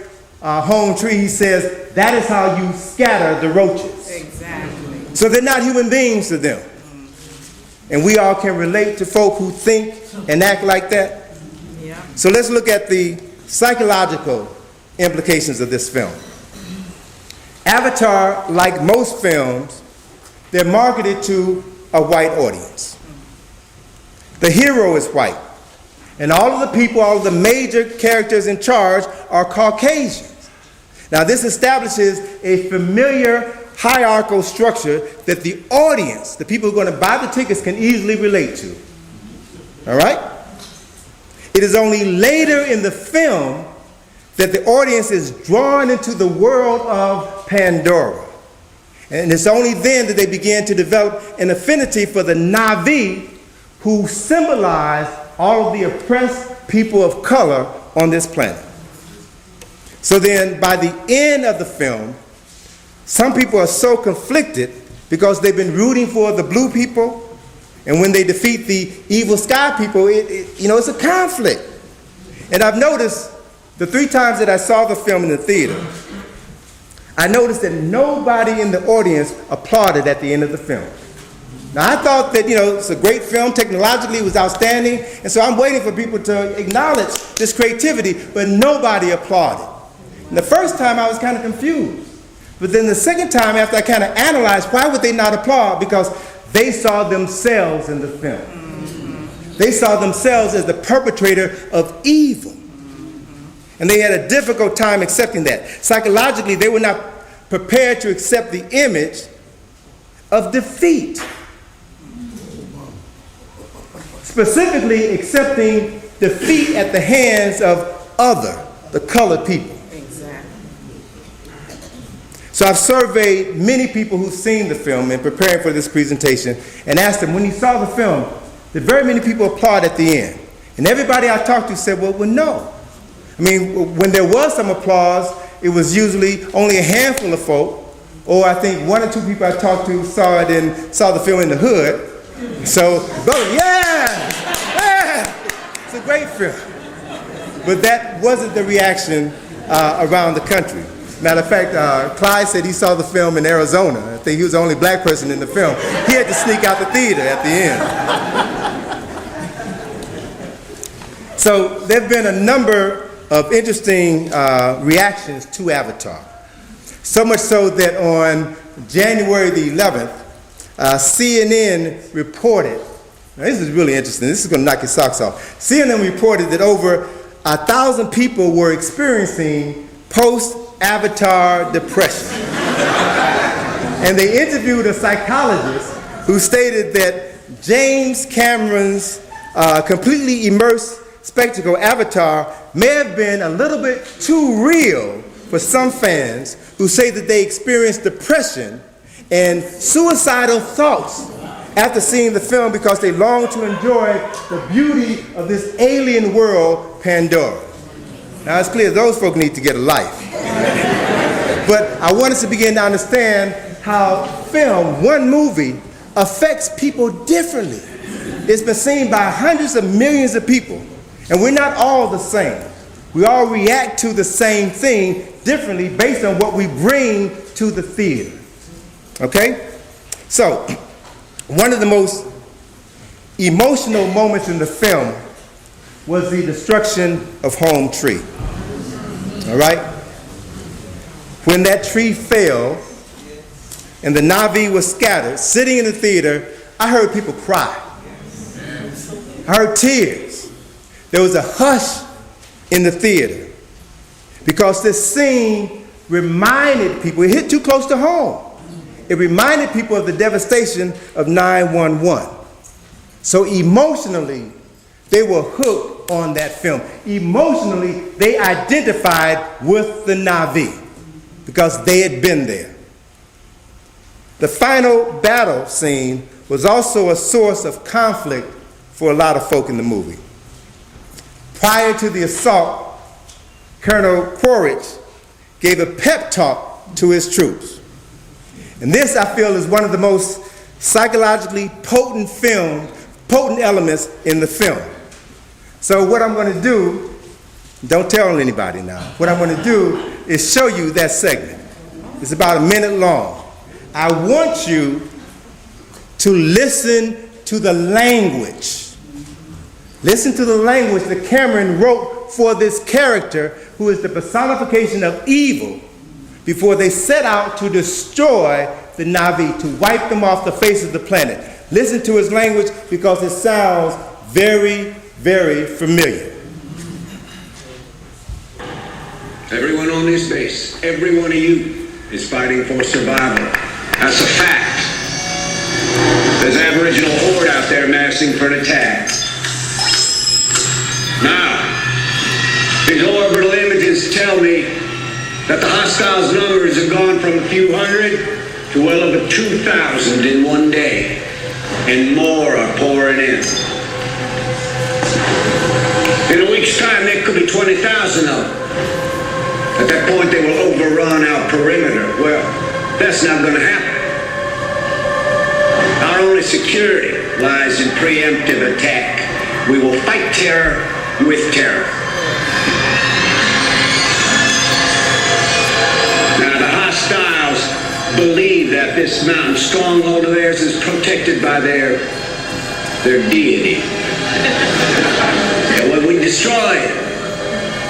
a home tree. He says, that is how you scatter the roaches. Exactly. So they're not human beings to them. And we all can relate to folk who think and act like that. Yeah. So let's look at the psychological implications of this film. Avatar, like most films, they're marketed to a white audience. The hero is white. And all of the people, all of the major characters in charge are Caucasians. Now this establishes a familiar hierarchical structure that the audience, the people who are going to buy the tickets, can easily relate to. All right? It is only later in the film that the audience is drawn into the world of Pandora. And it's only then that they begin to develop an affinity for the Na'vi, who symbolize all of the oppressed people of color on this planet. So then, by the end of the film, some people are so conflicted because they've been rooting for the blue people, and when they defeat the evil sky people, it's a conflict. And I've noticed the 3 times that I saw the film in the theater, I noticed that nobody in the audience applauded at the end of the film. Now I thought that, it's a great film, technologically it was outstanding, and so I'm waiting for people to acknowledge this creativity, but nobody applauded. And the first time I was kind of confused. But then the second time, after I kind of analyzed, why would they not applaud? Because they saw themselves in the film. Mm-hmm. They saw themselves as the perpetrator of evil. Mm-hmm. And they had a difficult time accepting that. Psychologically, they were not prepared to accept the image of defeat. Specifically, accepting defeat at the hands of the colored people. So I've surveyed many people who've seen the film in preparing for this presentation and asked them, when you saw the film, did very many people applaud at the end? And everybody I talked to said, well, no. I mean, when there was some applause, it was usually only a handful of folk, or I think 1 or 2 people I talked to saw the film in the hood. So, yeah, it's a great film. But that wasn't the reaction around the country. Matter of fact, Clyde said he saw the film in Arizona. I think he was the only black person in the film. He had to sneak out the theater at the end. So there have been a number of interesting reactions to Avatar. So much so that on January the 11th, CNN reported, now this is really interesting, this is going to knock your socks off. CNN reported that over 1,000 people were experiencing post-Avatar depression. And they interviewed a psychologist who stated that James Cameron's completely immersed spectacle, Avatar, may have been a little bit too real for some fans who say that they experienced depression and suicidal thoughts after seeing the film because they long to enjoy the beauty of this alien world, Pandora. Now it's clear those folk need to get a life. But I want us to begin to understand how film, one movie, affects people differently. It's been seen by hundreds of millions of people, and we're not all the same. We all react to the same thing differently based on what we bring to the theater. Okay? So, one of the most emotional moments in the film was the destruction of Home Tree. All right? When that tree fell and the Na'vi was scattered, sitting in the theater, I heard people cry. I heard tears. There was a hush in the theater because this scene reminded people, it hit too close to home. It reminded people of the devastation of 9/11. So emotionally, they were hooked on that film. Emotionally, they identified with the Na'vi because they had been there. The final battle scene was also a source of conflict for a lot of folk in the movie. Prior to the assault, Colonel Quaritch gave a pep talk to his troops. And this, I feel, is one of the most psychologically potent elements in the film. So what I'm going to do, don't tell anybody now, what I'm going to do is show you that segment. It's about a minute long. I want you to listen to the language. Listen to the language that Cameron wrote for this character who is the personification of evil before they set out to destroy the Na'vi, to wipe them off the face of the planet. Listen to his language because it sounds very, very familiar. Everyone on this base, every one of you is fighting for survival. That's a fact. There's an Aboriginal horde out there massing for an attack. Now, these orbital images tell me that the hostiles' numbers have gone from a few hundred to well over 2,000 in one day, and more are pouring in. In a week's time, there could be 20,000 of them. At that point, they will overrun our perimeter. Well, that's not going to happen. Our only security lies in preemptive attack. We will fight terror with terror. Now, the hostiles believe that this mountain stronghold of theirs is protected by their deity. And when we destroy it,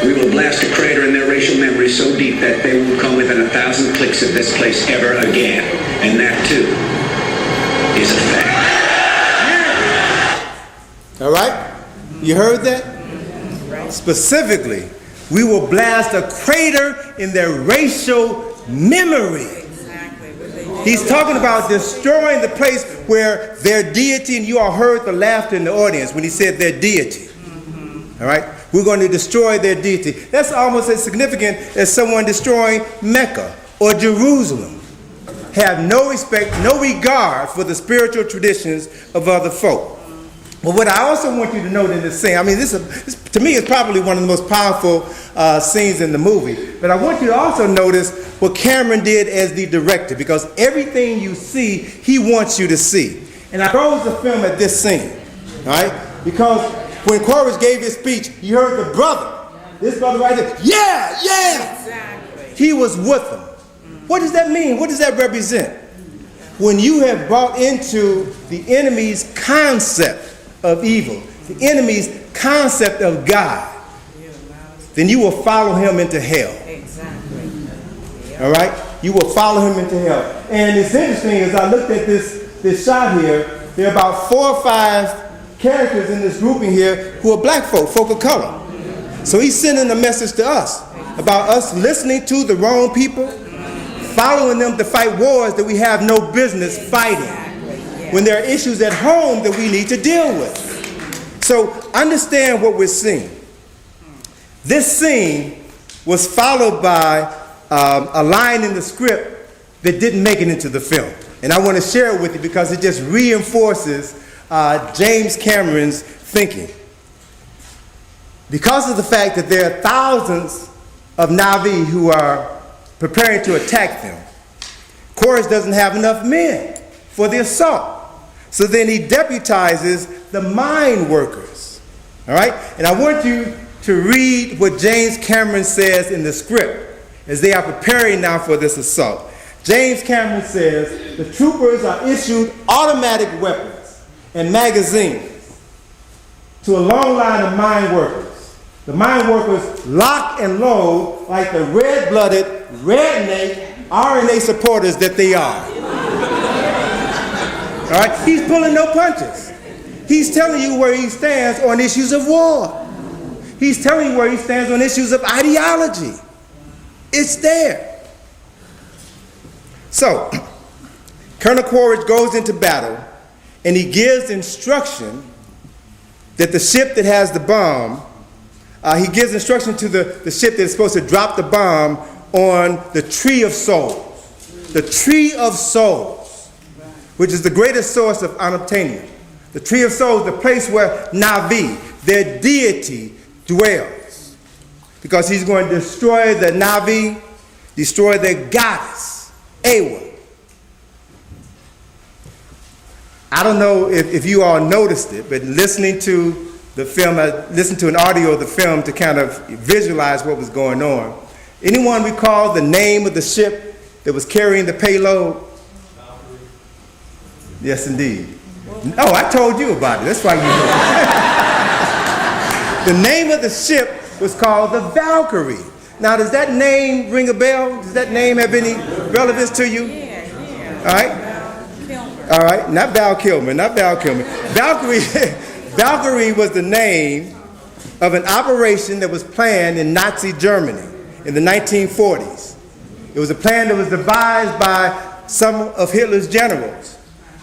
we will blast a crater in their racial memory so deep that they won't come within 1,000 clicks of this place ever again. And that, too, is a fact. All right? You heard that? Specifically, we will blast a crater in their racial memory. He's talking about destroying the place where their deity, and you all heard the laughter in the audience when he said their deity. All right? We're going to destroy their deity. That's almost as significant as someone destroying Mecca or Jerusalem. Have no respect, no regard for the spiritual traditions of other folk. But what I also want you to note in this scene, I mean, this to me is probably one of the most powerful scenes in the movie. But I want you to also notice what Cameron did as the director, because everything you see, he wants you to see. And I froze the film at this scene, all right? Because when Quaritch gave his speech, you heard the brother, this brother right there, yeah, yeah. Exactly. He was with them. What does that mean? What does that represent? When you have brought into the enemy's concept of evil, the enemy's concept of God, then you will follow him into hell. Exactly. All right? You will follow him into hell. And it's interesting, as I looked at this shot here, there are about 4 or 5 characters in this grouping here who are black folk of color. So he's sending a message to us about us listening to the wrong people, following them to fight wars that we have no business fighting, when there are issues at home that we need to deal with. So understand what we're seeing. This scene was followed by a line in the script that didn't make it into the film. And I want to share it with you because it just reinforces James Cameron's thinking. Because of the fact that there are thousands of Na'vi who are preparing to attack them, Koresh doesn't have enough men for the assault. So then he deputizes the mine workers. All right? And I want you to read what James Cameron says in the script as they are preparing now for this assault. James Cameron says, the troopers are issued automatic weapons and magazines to a long line of mine workers. The mine workers lock and load like the red-blooded, redneck RNA supporters that they are. All right? He's pulling no punches. He's telling you where he stands on issues of war. He's telling you where he stands on issues of ideology. It's there. So, Colonel Koresh goes into battle and he gives instruction that the ship that has the bomb, he gives instruction to the ship that is supposed to drop the bomb on the Tree of Souls. The Tree of Souls, which is the greatest source of unobtainium. The Tree of Souls, the place where Na'vi, their deity, dwells. Because he's going to destroy the Na'vi, destroy their goddess, Awa. I don't know if you all noticed it, but listening to the film, I listened to an audio of the film to kind of visualize what was going on. Anyone recall the name of the ship that was carrying the payload? Yes, indeed. Oh, I told you about it. That's why you know. The name of the ship was called the Valkyrie. Now, does that name ring a bell? Does that name have any relevance to you? Yeah. All right. All right, not Val Kilmer, not Val Kilmer. Valkyrie was the name of an operation that was planned in Nazi Germany in the 1940s. It was a plan that was devised by some of Hitler's generals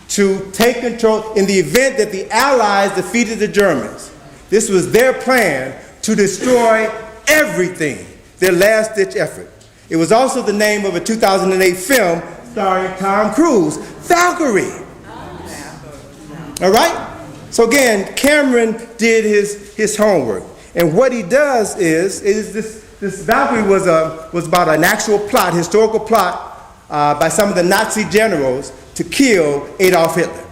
to take control in the event that the Allies defeated the Germans. This was their plan to destroy everything, their last-ditch effort. It was also the name of a 2008 film starring Tom Cruise, Valkyrie. All right? So again, Cameron did his homework. And what he does is this Valkyrie was about an actual plot, historical plot by some of the Nazi generals to kill Adolf Hitler.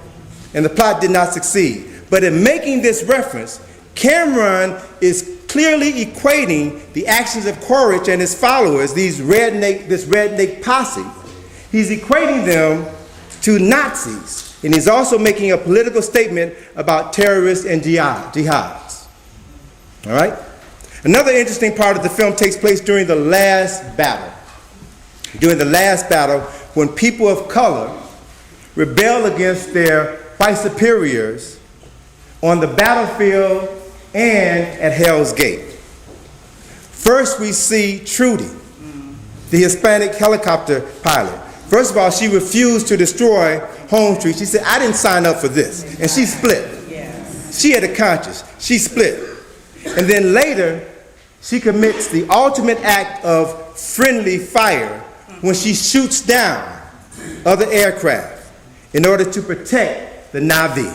And the plot did not succeed. But in making this reference, Cameron is clearly equating the actions of Koresh and his followers, this redneck posse. He's equating them to Nazis. And he's also making a political statement about terrorists and jihads. All right? Another interesting part of the film takes place during the last battle. During the last battle, when people of color rebel against their white superiors on the battlefield and at Hell's Gate. First, we see Trudy, the Hispanic helicopter pilot. First of all, she refused to destroy Home Street. She said, I didn't sign up for this. And she split. Yes. She had a conscience. She split. And then later, she commits the ultimate act of friendly fire when she shoots down other aircraft in order to protect the Na'vi.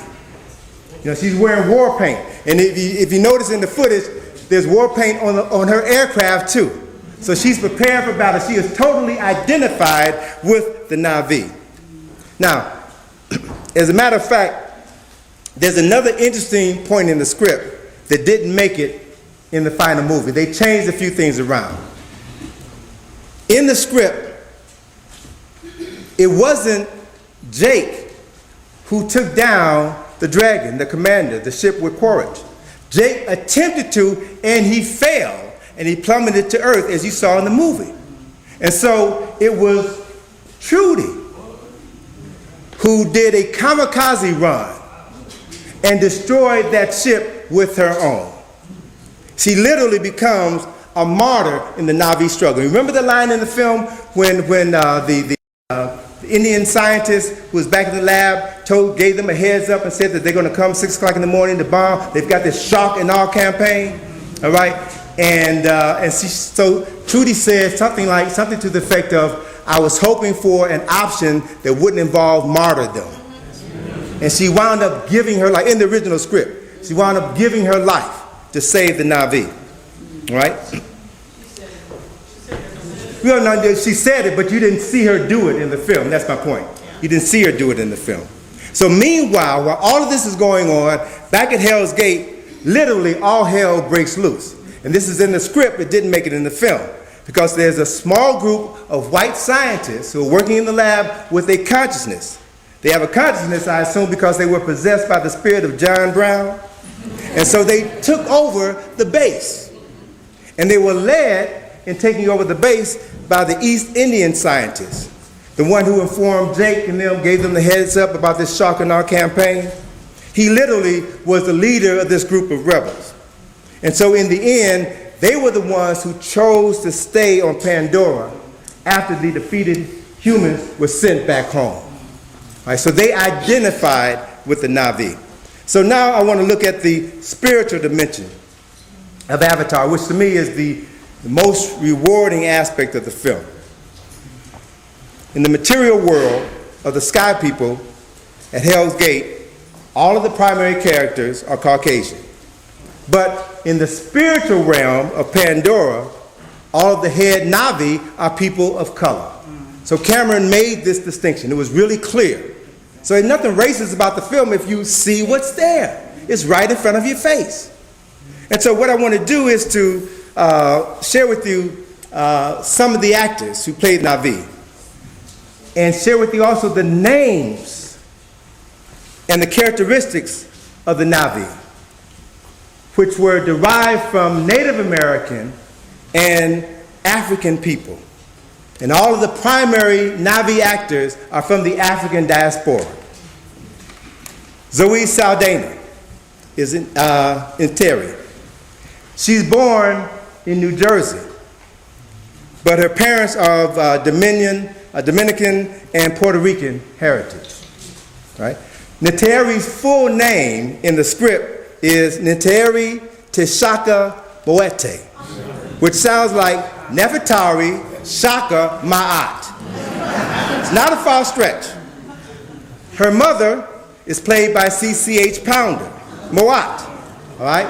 You know, she's wearing war paint. And if you notice in the footage, there's war paint on her aircraft too. So she's prepared for battle. She is totally identified with the Na'vi. Now, as a matter of fact, there's another interesting point in the script that didn't make it in the final movie. They changed a few things around. In the script, it wasn't Jake who took down the Dragon, the commander, the ship with Koresh. Jake attempted to, and he failed. And he plummeted to earth, as you saw in the movie. And so it was Trudy who did a kamikaze run and destroyed that ship with her own. She literally becomes a martyr in the Na'vi struggle. Remember the line in the film when the The Indian scientist who was back in the lab gave them a heads up and said that they're going to come 6 o'clock in the morning to bomb. They've got this shock and awe campaign, all right? So Trudy said something to the effect of, I was hoping for an option that wouldn't involve martyrdom. And she wound up giving her, like in the original script, she wound up giving her life to save the Na'vi, all right? She said it, but you didn't see her do it in the film. That's my point. You didn't see her do it in the film. So meanwhile, while all of this is going on, back at Hell's Gate, literally all hell breaks loose. And this is in the script, it didn't make it in the film. Because there's a small group of white scientists who are working in the lab with a consciousness. They have a consciousness, I assume, because they were possessed by the spirit of John Brown. And so they took over the base. And they were led in taking over the base by the East Indian scientists, the one who informed Jake and them, gave them the heads up about this shock and awe campaign. He literally was the leader of this group of rebels. And so in the end, they were the ones who chose to stay on Pandora after the defeated humans were sent back home. All right, so they identified with the Na'vi. So now I want to look at the spiritual dimension of Avatar, which to me is the most rewarding aspect of the film. In the material world of the Sky People at Hell's Gate, all of the primary characters are Caucasian. But in the spiritual realm of Pandora, all of the head Na'vi are people of color. So Cameron made this distinction. It was really clear. So there's nothing racist about the film if you see what's there. It's right in front of your face. And so what I want to do is to share with you some of the actors who played Na'vi, and share with you also the names and the characteristics of the Na'vi, which were derived from Native American and African people. And all of the primary Na'vi actors are from the African diaspora. Zoe Saldana is in Terry. She's born in New Jersey, but her parents are of Dominican and Puerto Rican heritage, right? Neteri's full name in the script is Neteri Teshaka Boete, which sounds like Nefertari Shaka Ma'at. It's not a far stretch. Her mother is played by CCH Pounder, Moat, all right?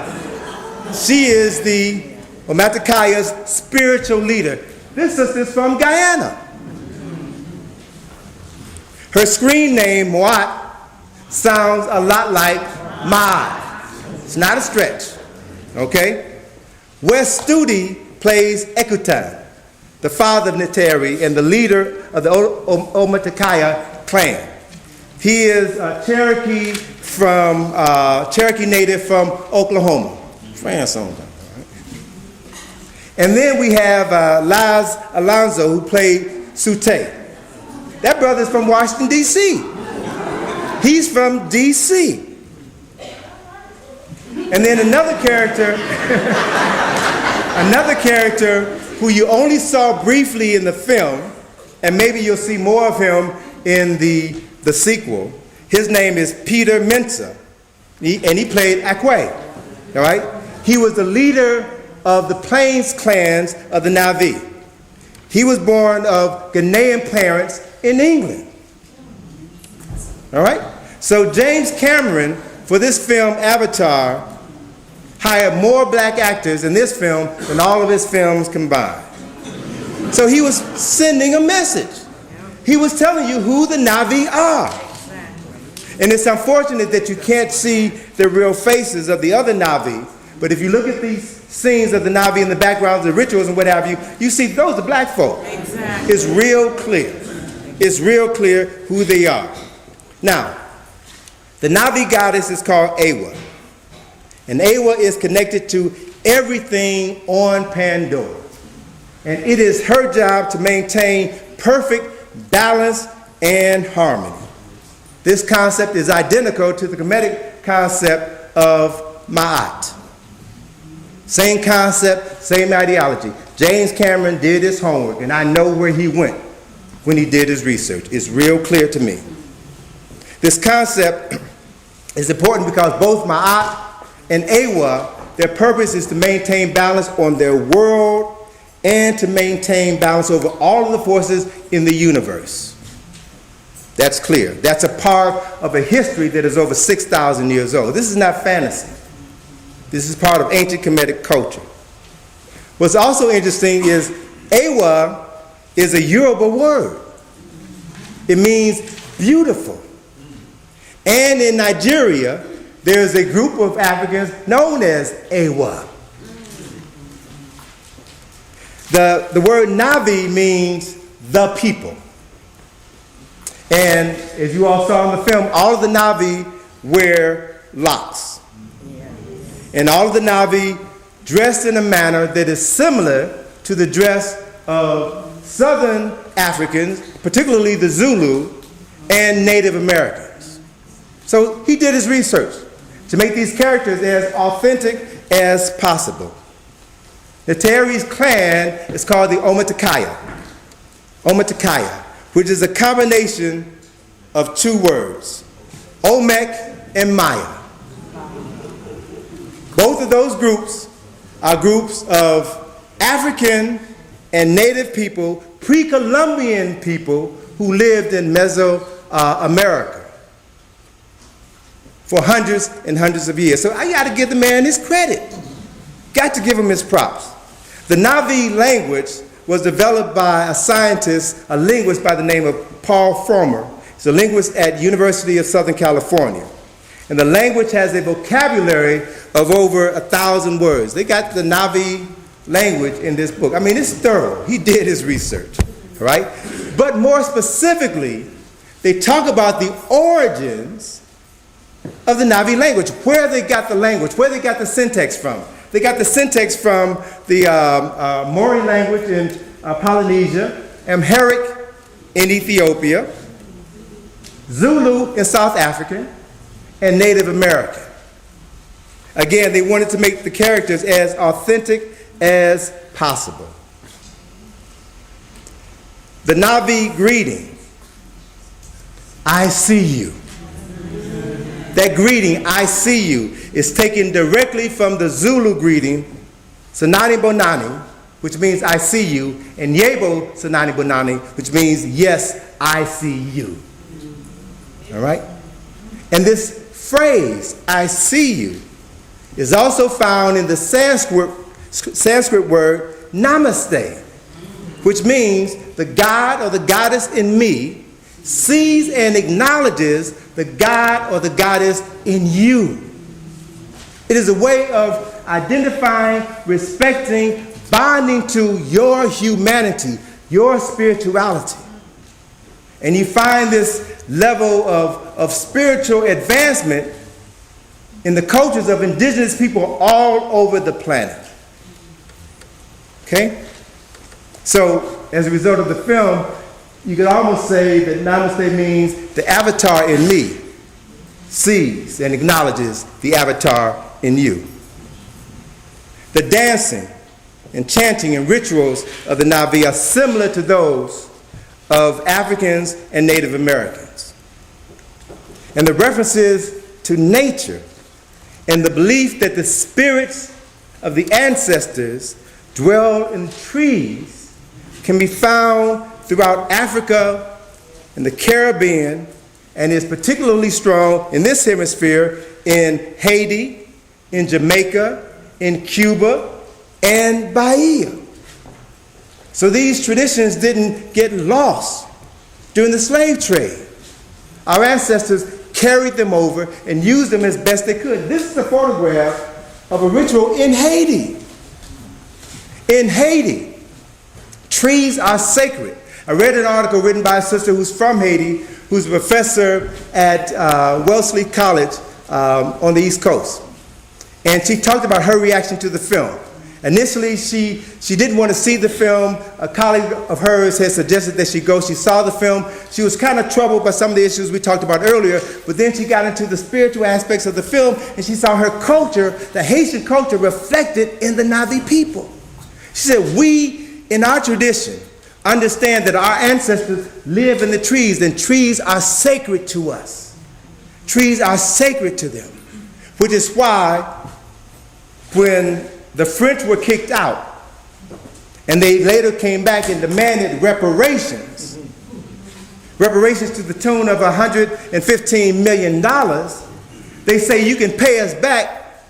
She is the Omatakaya's spiritual leader. This sister's from Guyana. Her screen name, Moat, sounds a lot like Ma'at. It's not a stretch, okay? Wes Studi plays Ekutan, the father of Neteri and the leader of the Omatakaya clan. He is a Cherokee native from Oklahoma. France on that, right? And then we have Laz Alonso, who played Sute. That brother's from Washington, D.C. He's from D.C. And then another character who you only saw briefly in the film, and maybe you'll see more of him in the sequel. His name is Peter Mensah, and he played Akwe, all right? He was the leader of the Plains clans of the Na'vi. He was born of Ghanaian parents in England, all right? So James Cameron, for this film, Avatar, hired more black actors in this film than all of his films combined. So he was sending a message. He was telling you who the Na'vi are. And it's unfortunate that you can't see the real faces of the other Na'vi, but if you look at these scenes of the Na'vi in the backgrounds, the rituals and what have you, you see those are black folk. Exactly. It's real clear. It's real clear who they are. Now, the Na'vi goddess is called Awa. And Awa is connected to everything on Pandora. And it is her job to maintain perfect balance and harmony. This concept is identical to the Kemetic concept of Ma'at. Same concept, same ideology. James Cameron did his homework, and I know where he went. when he did his research. It's real clear to me. This concept is important because both Ma'at and Awa, their purpose is to maintain balance on their world and to maintain balance over all of the forces in the universe. That's clear. That's a part of a history that is over 6,000 years old. This is not fantasy. This is part of ancient Kemetic culture. What's also interesting is Awa is a Yoruba word. It means beautiful. And in Nigeria, there's a group of Africans known as Awa. The word Navi means the people. And as you all saw in the film, all of the Navi wear locks. And all of the Navi dressed in a manner that is similar to the dress of Southern Africans, particularly the Zulu and Native Americans. So he did his research to make these characters as authentic as possible. The Terry's clan is called the Omatikaya, which is a combination of two words, Omek and Maya. Both of those groups are groups of African and native people, pre-Columbian people who lived in Mesoamerica for hundreds and hundreds of years. So I got to give the man his credit. Got to give him his props. The Navi language was developed by a scientist, a linguist by the name of Paul Fromer. He's a linguist at University of Southern California. And the language has a vocabulary of over 1,000 words. They got the Navi language in this book. I mean, it's thorough. He did his research, all right? But more specifically, they talk about the origins of the Navi language, where they got the language, where they got the syntax from. They got the syntax from the Mori language in Polynesia, Amharic in Ethiopia, Zulu in South Africa, and Native American. Again, they wanted to make the characters as authentic as possible. The Navi greeting, I see you. That greeting, I see you, is taken directly from the Zulu greeting, Sanani Bonani, which means I see you, and Yebo Sanani Bonani, which means yes, I see you. All right? And this phrase, I see you, is also found in the Sanskrit word namaste, which means the God or the goddess in me sees and acknowledges the God or the goddess in you. It is a way of identifying, respecting, bonding to your humanity, your spirituality. And you find this level of spiritual advancement in the cultures of indigenous people all over the planet. Okay? So, as a result of the film, you could almost say that namaste means the avatar in me sees and acknowledges the avatar in you. The dancing and chanting and rituals of the Navi are similar to those of Africans and Native Americans. And the references to nature and the belief that the spirits of the ancestors dwell in trees can be found throughout Africa and the Caribbean, and is particularly strong in this hemisphere in Haiti, in Jamaica, in Cuba, and Bahia. So these traditions didn't get lost during the slave trade. Our ancestors carried them over and used them as best they could. This is a photograph of a ritual in Haiti. In Haiti, trees are sacred. I read an article written by a sister who's from Haiti, who's a professor at Wellesley College on the East Coast. And she talked about her reaction to the film. Initially, she didn't want to see the film. A colleague of hers had suggested that she go. She saw the film. She was kind of troubled by some of the issues we talked about earlier, but then she got into the spiritual aspects of the film, and she saw her culture, the Haitian culture, reflected in the Navi people. She said, we, in our tradition, understand that our ancestors live in the trees, and trees are sacred to us. Trees are sacred to them, which is why when the French were kicked out and they later came back and demanded reparations to the tune of $115 million, they say you can pay us back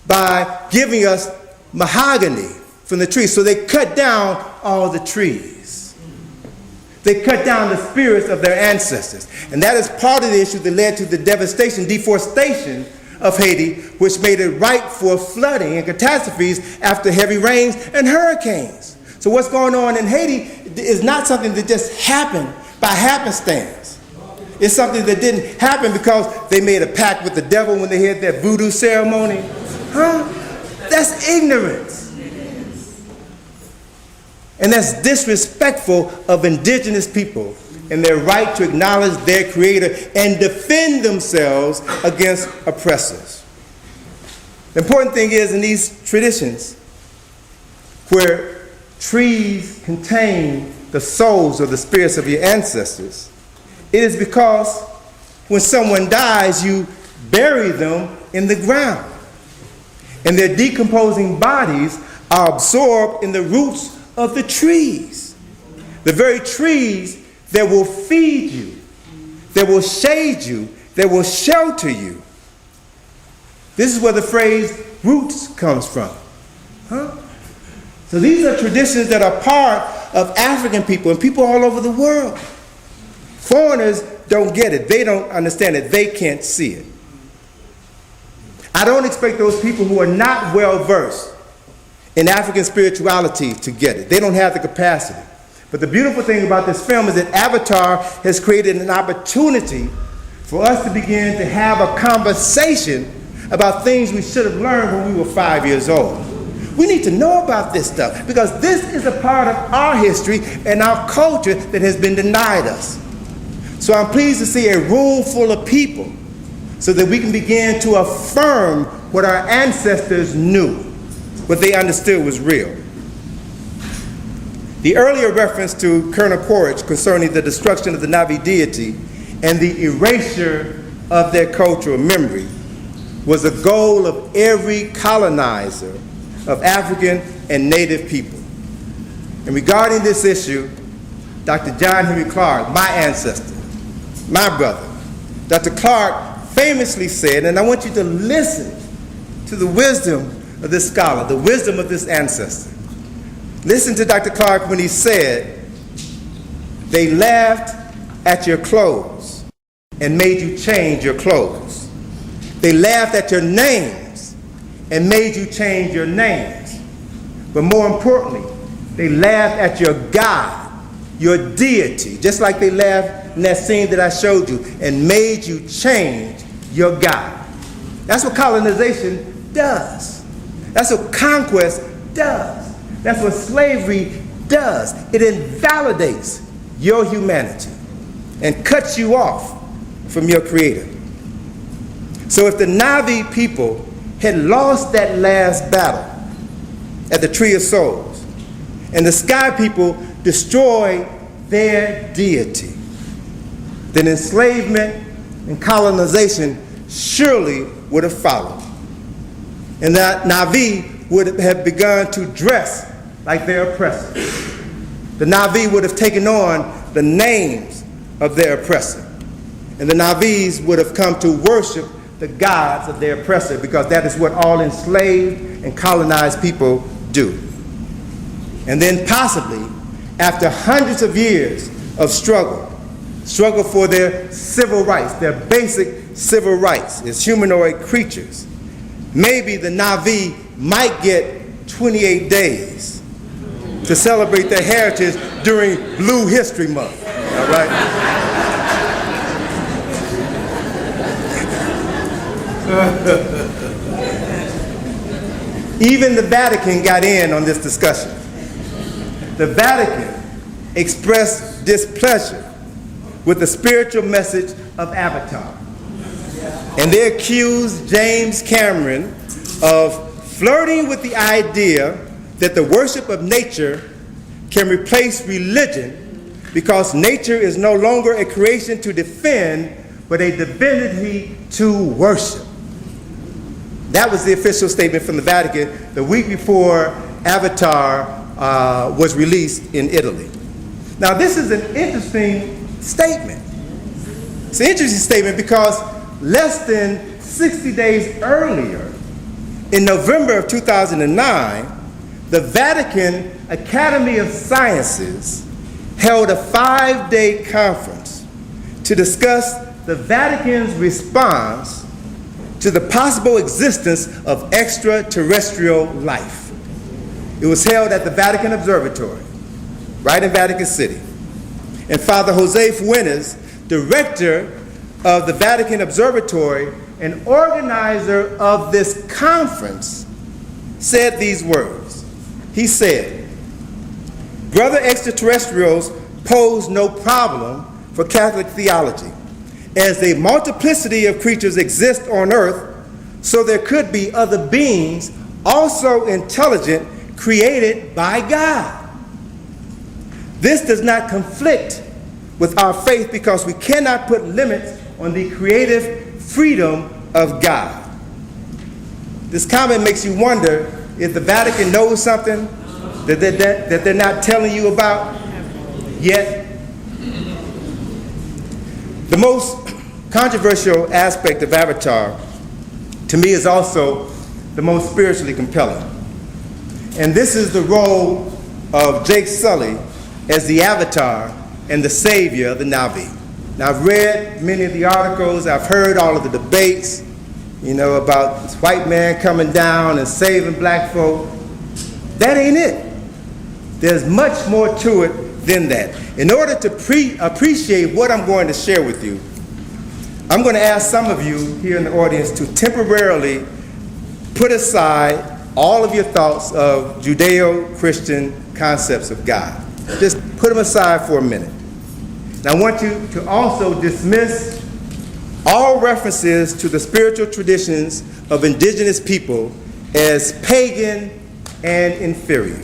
by giving us mahogany from the trees. So they cut down all the trees. They cut down the spirits of their ancestors. And that is part of the issue that led to the devastation, deforestation of Haiti, which made it ripe for flooding and catastrophes after heavy rains and hurricanes. So what's going on in Haiti is not something that just happened by happenstance. It's something that didn't happen because they made a pact with the devil when they had that voodoo ceremony. That's ignorance. And that's disrespectful of indigenous people and their right to acknowledge their creator and defend themselves against oppressors. The important thing is, in these traditions where trees contain the souls or the spirits of your ancestors, it is because when someone dies, you bury them in the ground, and their decomposing bodies are absorbed in the roots of the trees, the very trees that will feed you, that will shade you, that will shelter you. This is where the phrase roots comes from. So these are traditions that are part of African people and people all over the world. Foreigners don't get it. They don't understand it. They can't see it. I don't expect those people who are not well versed in African spirituality to get it. They don't have the capacity. But the beautiful thing about this film is that Avatar has created an opportunity for us to begin to have a conversation about things we should have learned when we were 5 years old. We need to know about this stuff because this is a part of our history and our culture that has been denied us. So I'm pleased to see a room full of people so that we can begin to affirm what our ancestors knew, what they understood was real. The earlier reference to Colonel Quaritch concerning the destruction of the Navi deity and the erasure of their cultural memory was a goal of every colonizer of African and Native people. And regarding this issue, Dr. John Henry Clark, my ancestor, my brother, Dr. Clark famously said, and I want you to listen to the wisdom of this scholar, the wisdom of this ancestor. Listen to Dr. Clark when he said, "They laughed at your clothes and made you change your clothes. They laughed at your names and made you change your names. But more importantly, they laughed at your God, your deity, just like they laughed in that scene that I showed you, and made you change your God." That's what colonization does. That's what conquest does. That's what slavery does. It invalidates your humanity and cuts you off from your creator. So if the Navi people had lost that last battle at the Tree of Souls, and the Sky people destroyed their deity, then enslavement and colonization surely would have followed. And that Navi would have begun to dress like their oppressor. The Navi would have taken on the names of their oppressor. And the Navis would have come to worship the gods of their oppressor, because that is what all enslaved and colonized people do. And then possibly, after hundreds of years of struggle for their civil rights, their basic civil rights as humanoid creatures, maybe the Navi might get 28 days to celebrate their heritage during Blue History Month, all right? Even the Vatican got in on this discussion. The Vatican expressed displeasure with the spiritual message of Avatar. And they accused James Cameron of flirting with the idea that the worship of nature can replace religion because nature is no longer a creation to defend, but a divinity to worship. That was the official statement from the Vatican the week before Avatar was released in Italy. Now, this is an interesting statement. It's an interesting statement because less than 60 days earlier, in November of 2009, the Vatican Academy of Sciences held a 5-day conference to discuss the Vatican's response to the possible existence of extraterrestrial life. It was held at the Vatican Observatory, right in Vatican City. And Father Jose Fuentes, director of the Vatican Observatory and organizer of this conference, said these words. He said, "Brother, extraterrestrials pose no problem for Catholic theology. As a multiplicity of creatures exist on earth, so there could be other beings also intelligent, created by God. This does not conflict with our faith because we cannot put limits on the creative freedom of God." This comment makes you wonder if the Vatican knows something that they're not telling you about yet. The most controversial aspect of Avatar, to me, is also the most spiritually compelling. And this is the role of Jake Sully as the Avatar and the savior of the Na'vi. Now, I've read many of the articles, I've heard all of the debates, about this white man coming down and saving black folk. That ain't it. There's much more to it than that. In order to appreciate what I'm going to share with you, I'm going to ask some of you here in the audience to temporarily put aside all of your thoughts of Judeo-Christian concepts of God. Just put them aside for a minute. And I want you to also dismiss all references to the spiritual traditions of indigenous people as pagan and inferior.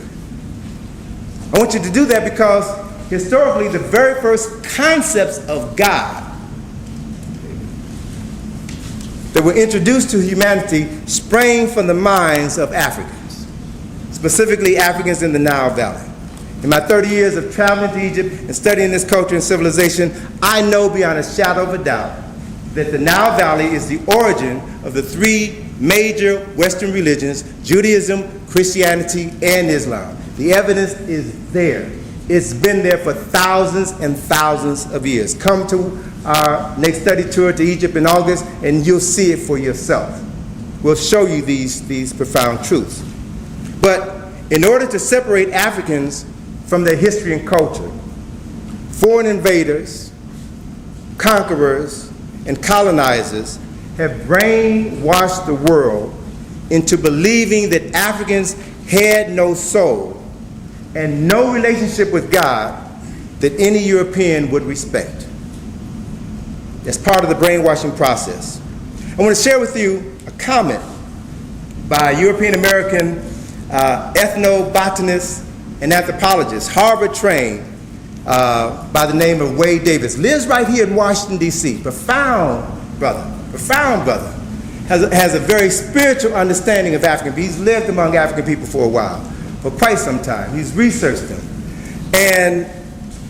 I want you to do that because historically the very first concepts of God that were introduced to humanity sprang from the minds of Africans, specifically Africans in the Nile Valley. In my 30 years of traveling to Egypt and studying this culture and civilization, I know beyond a shadow of a doubt that the Nile Valley is the origin of the three major Western religions, Judaism, Christianity, and Islam. The evidence is there. It's been there for thousands and thousands of years. Come to our next study tour to Egypt in August, and you'll see it for yourself. We'll show you these profound truths. But in order to separate Africans from their history and culture, foreign invaders, conquerors, and colonizers have brainwashed the world into believing that Africans had no soul and no relationship with God that any European would respect. That's part of the brainwashing process. I want to share with you a comment by a European-American ethnobotanist and anthropologist, Harvard-trained, by the name of Wade Davis. Lives right here in Washington, D.C. Profound brother. Has a very spiritual understanding of African people. He's lived among African people for a while, for quite some time. He's researched them. And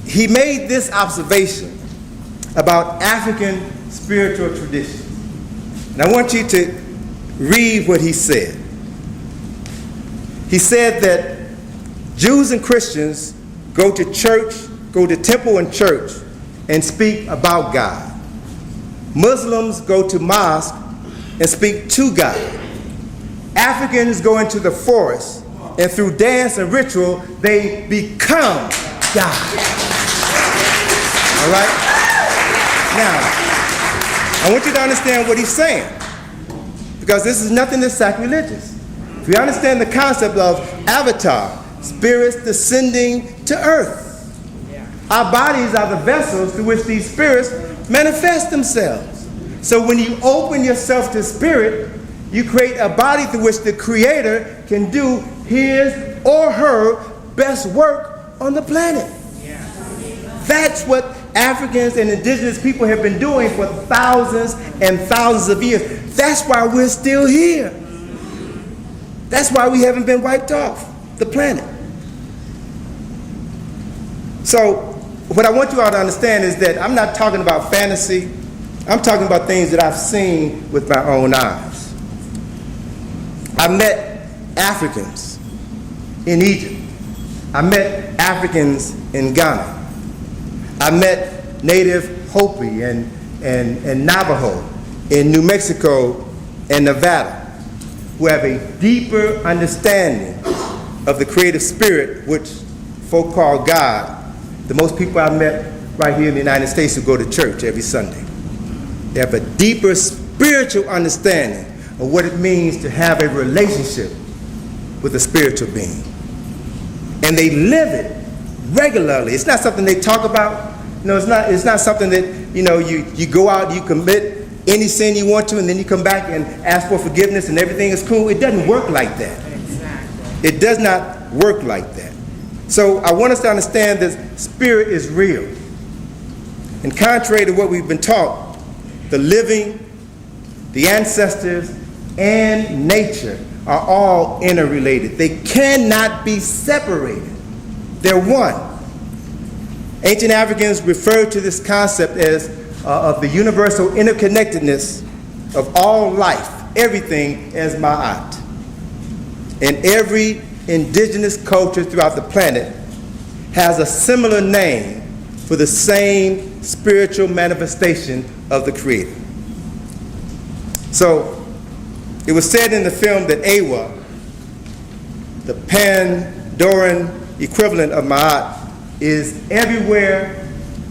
he made this observation about African spiritual traditions. And I want you to read what he said. He said that Jews and Christians go to church, go to temple and church, and speak about God. Muslims go to mosque and speak to God. Africans go into the forest, and through dance and ritual, they become God. All right? Now, I want you to understand what he's saying, because this is nothing that's sacrilegious. If we understand the concept of avatar, spirits descending to earth, our bodies are the vessels through which these spirits manifest themselves. So when you open yourself to spirit, you create a body through which the Creator can do his or her best work on the planet. That's what Africans and indigenous people have been doing for thousands and thousands of years. That's why we're still here. That's why we haven't been wiped off the planet. So what I want you all to understand is that I'm not talking about fantasy. I'm talking about things that I've seen with my own eyes. I met Africans in Egypt. I met Africans in Ghana. I met native Hopi and Navajo in New Mexico and Nevada, who have a deeper understanding of the creative spirit, which folk call God, than most people I met right here in the United States who go to church every Sunday. They have a deeper spiritual understanding of what it means to have a relationship with a spiritual being. And they live it regularly. It's not something they talk about. No, it's not something that, you go out, you commit any sin you want to, and then you come back and ask for forgiveness and everything is cool. It doesn't work like that. Exactly. It does not work like that. So I want us to understand that spirit is real. And contrary to what we've been taught, the living, the ancestors, and nature are all interrelated. They cannot be separated. They're one. Ancient Africans referred to this concept as of the universal interconnectedness of all life, everything, as ma'at. And every indigenous culture throughout the planet has a similar name for the same spiritual manifestation of the Creator. So, it was said in the film that Awa, the Pandoran equivalent of Ma'at, is everywhere.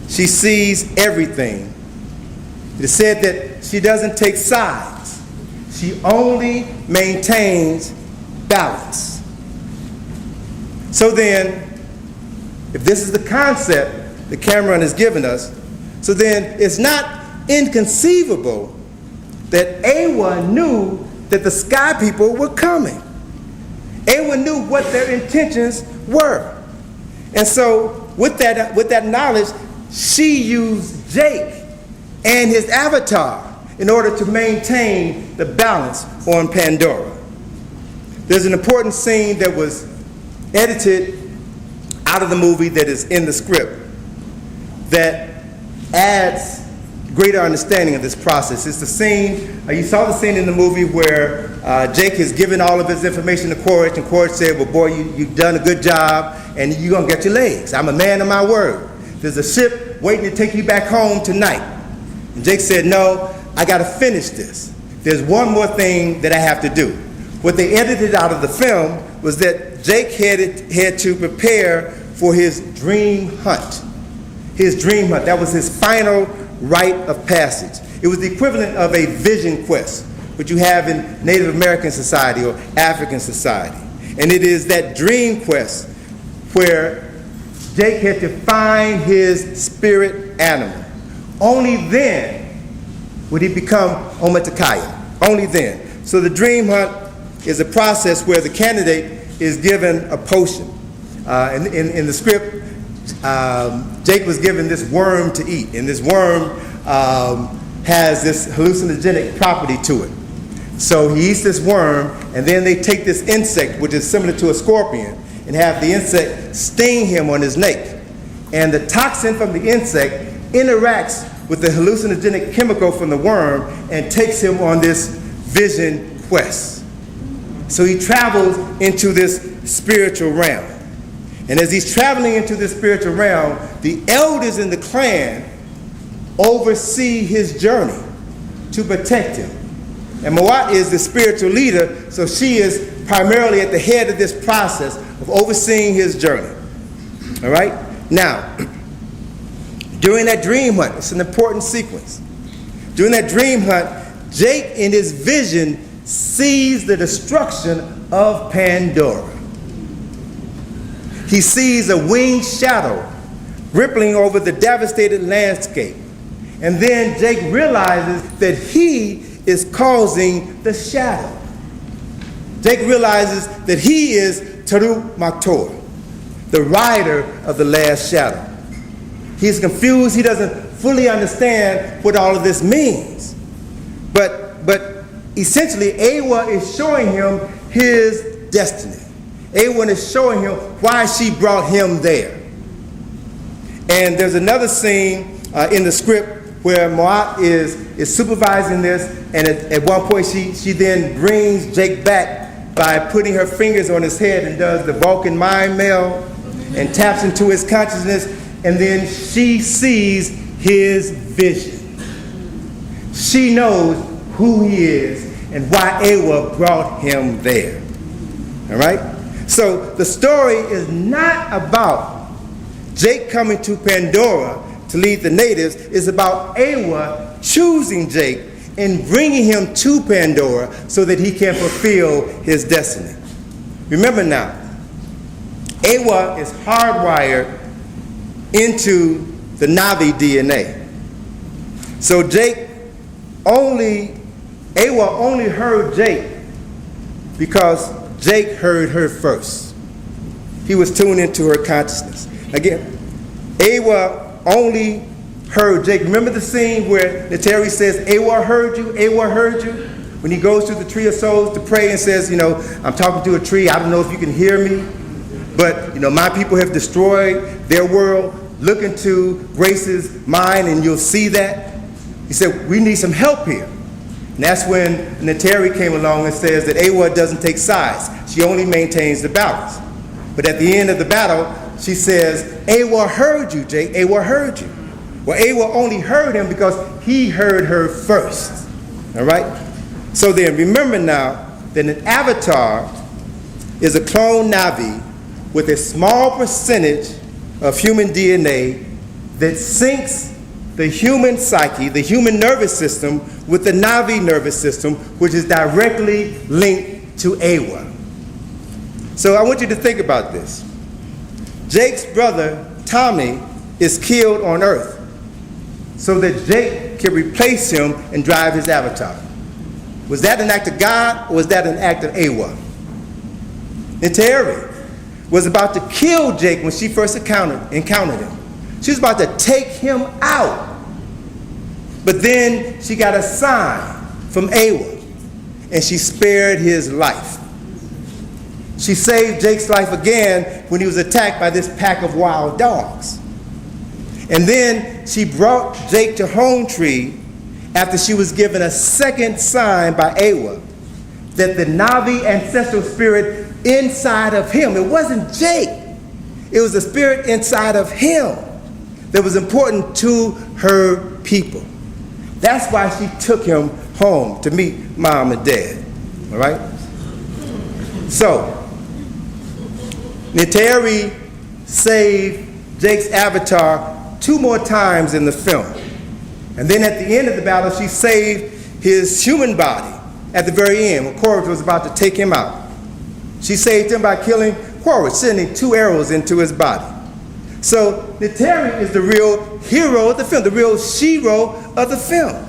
She sees everything. It is said that she doesn't take sides. She only maintains balance. So then, if this is the concept that Cameron has given us, so then it's not inconceivable that Awa knew that the sky people were coming. Awa knew what their intentions were. And so with that knowledge, she used Jake and his avatar in order to maintain the balance on Pandora. There's an important scene that was edited out of the movie that is in the script that adds greater understanding of this process. It's the scene, you saw the scene in the movie where Jake has given all of his information to Quaritch, and Quaritch said, well, boy, you've done a good job, and you're going to get your legs. I'm a man of my word. There's a ship waiting to take you back home tonight. And Jake said, no, I got to finish this. There's one more thing that I have to do. What they edited out of the film was that Jake had to prepare for his dream hunt. His dream hunt. That was his final rite of passage. It was the equivalent of a vision quest, which you have in Native American society or African society. And it is that dream quest where Jake had to find his spirit animal. Only then would he become Omatikaya. Only then. So the dream hunt is a process where the candidate is given a potion. In the script, Jake was given this worm to eat, and this worm has this hallucinogenic property to it. So he eats this worm, and then they take this insect, which is similar to a scorpion, and have the insect sting him on his neck. And the toxin from the insect interacts with the hallucinogenic chemical from the worm and takes him on this vision quest. So he travels into this spiritual realm. And as he's traveling into this spiritual realm, the elders in the clan oversee his journey to protect him. And Mawat is the spiritual leader, so she is primarily at the head of this process of overseeing his journey. All right? Now, during that dream hunt, it's an important sequence. During that dream hunt, Jake in his vision sees the destruction of Pandora. He sees a winged shadow rippling over the devastated landscape. And then Jake realizes that he is causing the shadow. Jake realizes that he is Taru Maktor, the rider of the last shadow. He's confused. He doesn't fully understand what all of this means. But essentially, Awa is showing him his destiny. Awa is showing him why she brought him there. And there's another scene in the script where Moat is supervising this, and at one point she then brings Jake back by putting her fingers on his head and does the Vulcan mind meld and taps into his consciousness, and then she sees his vision. She knows who he is and why Awa brought him there. All right? So the story is not about Jake coming to Pandora to lead the natives. It's about Awa choosing Jake and bringing him to Pandora so that he can fulfill his destiny. Remember now, Awa is hardwired into the Navi DNA. So Awa only heard Jake because Jake heard her first. He was tuned into her consciousness. Again, Awa only heard Jake. Remember the scene where Terry says, Awa heard you, Awa heard you? When he goes to the tree of souls to pray and says, I'm talking to a tree, I don't know if you can hear me, but my people have destroyed their world. Look into Grace's mind and you'll see that. He said, we need some help here. And that's when Nateri came along and says that Awa doesn't take sides. She only maintains the balance. But at the end of the battle, she says, Awa heard you, Jake. Awa heard you. Well, Awa only heard him because he heard her first. All right? So then, remember now that an avatar is a clone Navi with a small percentage of human DNA that syncs the human psyche, the human nervous system, with the Navi nervous system, which is directly linked to Awa. So I want you to think about this. Jake's brother, Tommy, is killed on Earth so that Jake can replace him and drive his avatar. Was that an act of God or was that an act of Awa? Nateri was about to kill Jake when she first encountered him. She was about to take him out. But then she got a sign from Awa, and she spared his life. She saved Jake's life again when he was attacked by this pack of wild dogs. And then she brought Jake to Home Tree after she was given a second sign by Awa that the Navi ancestral spirit inside of him, it wasn't Jake, it was the spirit inside of him that was important to her people. That's why she took him home to meet mom and dad. All right? So, Nateri saved Jake's avatar 2 more times in the film. And then at the end of the battle, she saved his human body at the very end when Quaritch was about to take him out. She saved him by killing Quaritch, sending 2 arrows into his body. So Nateri is the real hero of the film, the real shero of the film,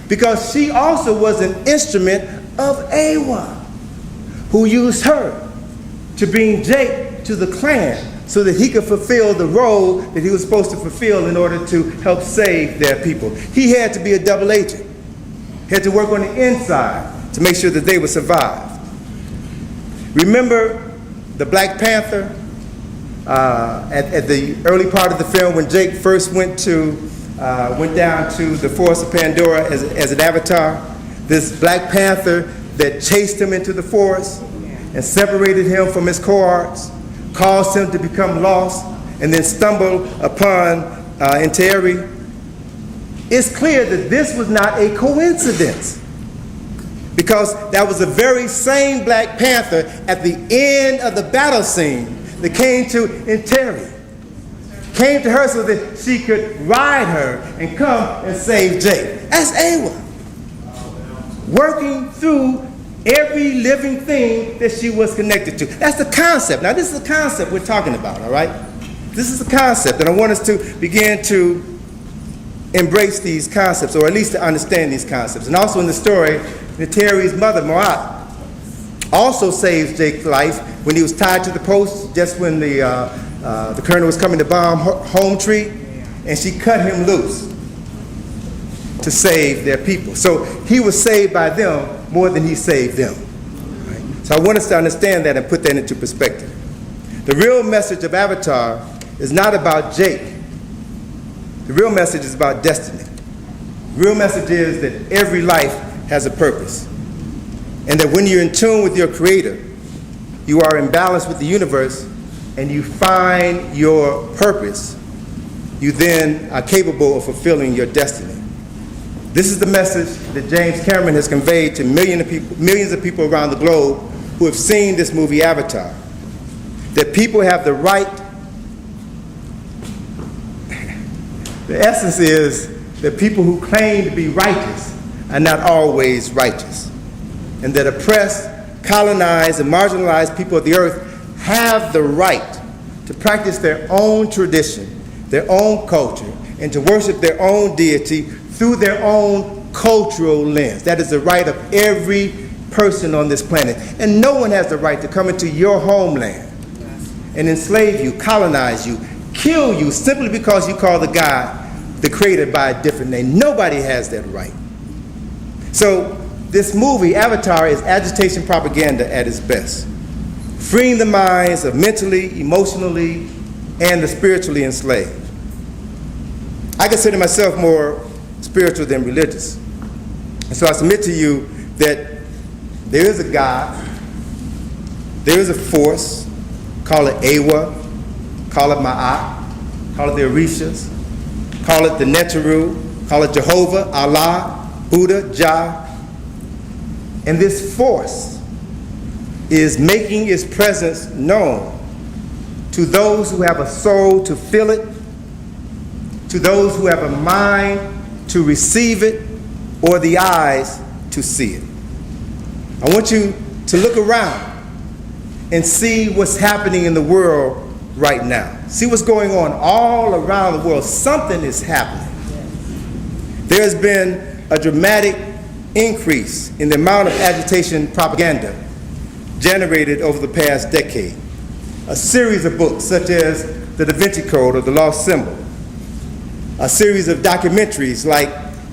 because she also was an instrument of Awa, who used her to bring Jake to the clan so that he could fulfill the role that he was supposed to fulfill in order to help save their people. He had to be a double agent. He had to work on the inside to make sure that they would survive. Remember the Black Panther? At the early part of the film, when Jake first went down to the forest of Pandora as an avatar, this Black Panther that chased him into the forest and separated him from his cohorts, caused him to become lost, and then stumble upon Nateri. It's clear that this was not a coincidence, because that was the very same Black Panther at the end of the battle scene that came to Nateri, came to her so that she could ride her and come and save Jake. That's Awa, working through every living thing that she was connected to. That's the concept. Now, this is the concept we're talking about, all right? This is the concept, and I want us to begin to embrace these concepts, or at least to understand these concepts. And also in the story, Nateri's mother, Moat, also saves Jake's life when he was tied to the post just when the colonel was coming to bomb Home Tree, and she cut him loose to save their people. So he was saved by them more than he saved them. Right? So I want us to understand that and put that into perspective. The real message of Avatar is not about Jake. The real message is about destiny. The real message is that every life has a purpose, and that when you're in tune with your Creator, you are in balance with the universe, and you find your purpose, you then are capable of fulfilling your destiny. This is the message that James Cameron has conveyed to millions of people around the globe who have seen this movie Avatar. That people have the right, the essence is that people who claim to be righteous are not always righteous. And that oppressed, colonized, and marginalized people of the earth have the right to practice their own tradition, their own culture, and to worship their own deity through their own cultural lens. That is the right of every person on this planet. And no one has the right to come into your homeland and enslave you, colonize you, kill you simply because you call the God, the Creator, by a different name. Nobody has that right. So this movie, Avatar, is agitation propaganda at its best, freeing the minds of mentally, emotionally, and the spiritually enslaved. I consider myself more spiritual than religious. And so I submit to you that there is a God, there is a force, call it Awa, call it Ma'at, call it the Orishas, call it the Neteru, call it Jehovah, Allah, Buddha, Jah. And this force is making its presence known to those who have a soul to feel it, to those who have a mind to receive it, or the eyes to see it. I want you to look around and see what's happening in the world right now. See what's going on all around the world. Something is happening. There's been a dramatic increase in the amount of agitation propaganda generated over the past decade. A series of books such as The Da Vinci Code or The Lost Symbol. A series of documentaries like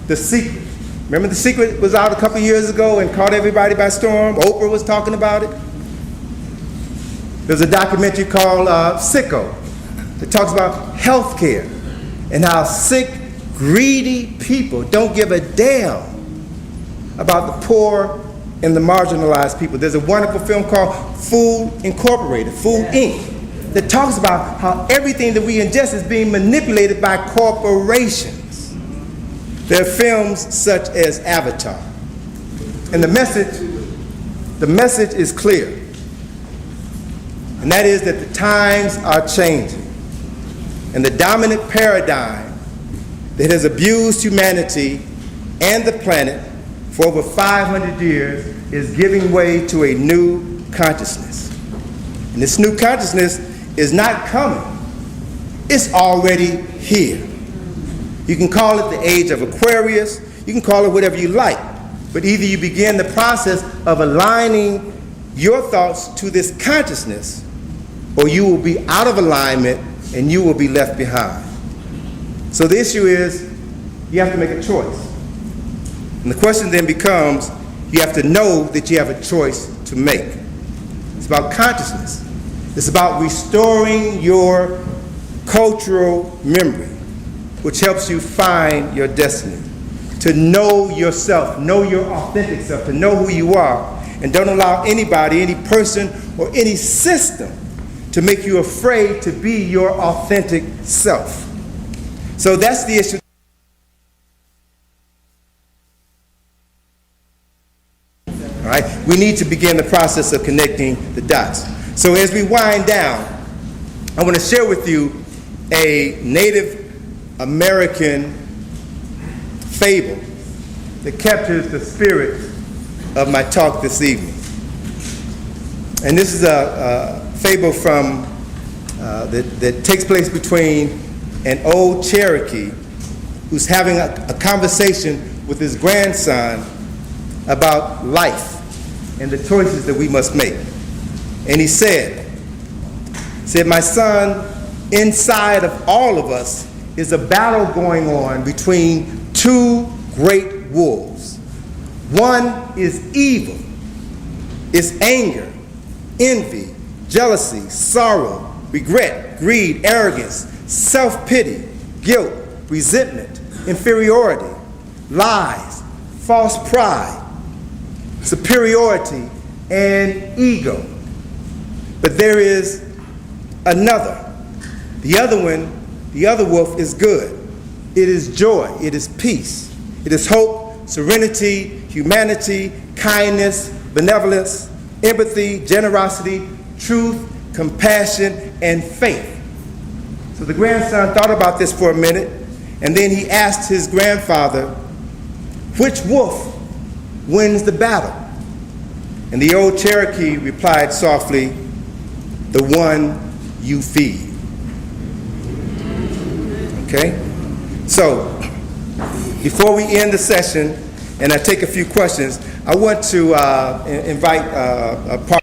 The Secret. Remember The Secret was out a couple years ago and caught everybody by storm? Oprah was talking about it. There's a documentary called Sicko that talks about healthcare and how sick, greedy people don't give a damn about the poor and the marginalized people. There's a wonderful film called Food Incorporated, Food Inc., that talks about how everything that we ingest is being manipulated by corporations. There are films such as Avatar. And the message is clear. And that is that the times are changing. And the dominant paradigm that has abused humanity and the planet for over 500 years is giving way to a new consciousness. And this new consciousness is not coming. It's already here. You can call it the age of Aquarius. You can call it whatever you like. But either you begin the process of aligning your thoughts to this consciousness, or you will be out of alignment and you will be left behind. So the issue is, you have to make a choice. And the question then becomes, you have to know that you have a choice to make. It's about consciousness. It's about restoring your cultural memory, which helps you find your destiny. To know yourself, know your authentic self, to know who you are, and don't allow anybody, any person, or any system to make you afraid to be your authentic self. So that's the issue. All right? We need to begin the process of connecting the dots. So as we wind down, I want to share with you a Native American fable that captures the spirit of my talk this evening. And this is a fable from that takes place between an old Cherokee who's having a conversation with his grandson about life and the choices that we must make. And he said, my son, inside of all of us is a battle going on between two great wolves. One is evil, it's anger, envy, jealousy, sorrow, regret, greed, arrogance, self-pity, guilt, resentment, inferiority, lies, false pride, superiority, and ego. But there is another. The other wolf is good. It is joy, it is peace, it is hope, serenity, humanity, kindness, benevolence, empathy, generosity, truth, compassion, and faith. So the grandson thought about this for a minute, and then he asked his grandfather, which wolf wins the battle? And the old Cherokee replied softly, the one you feed. Okay? So, before we end the session, and I take a few questions, I want to invite a part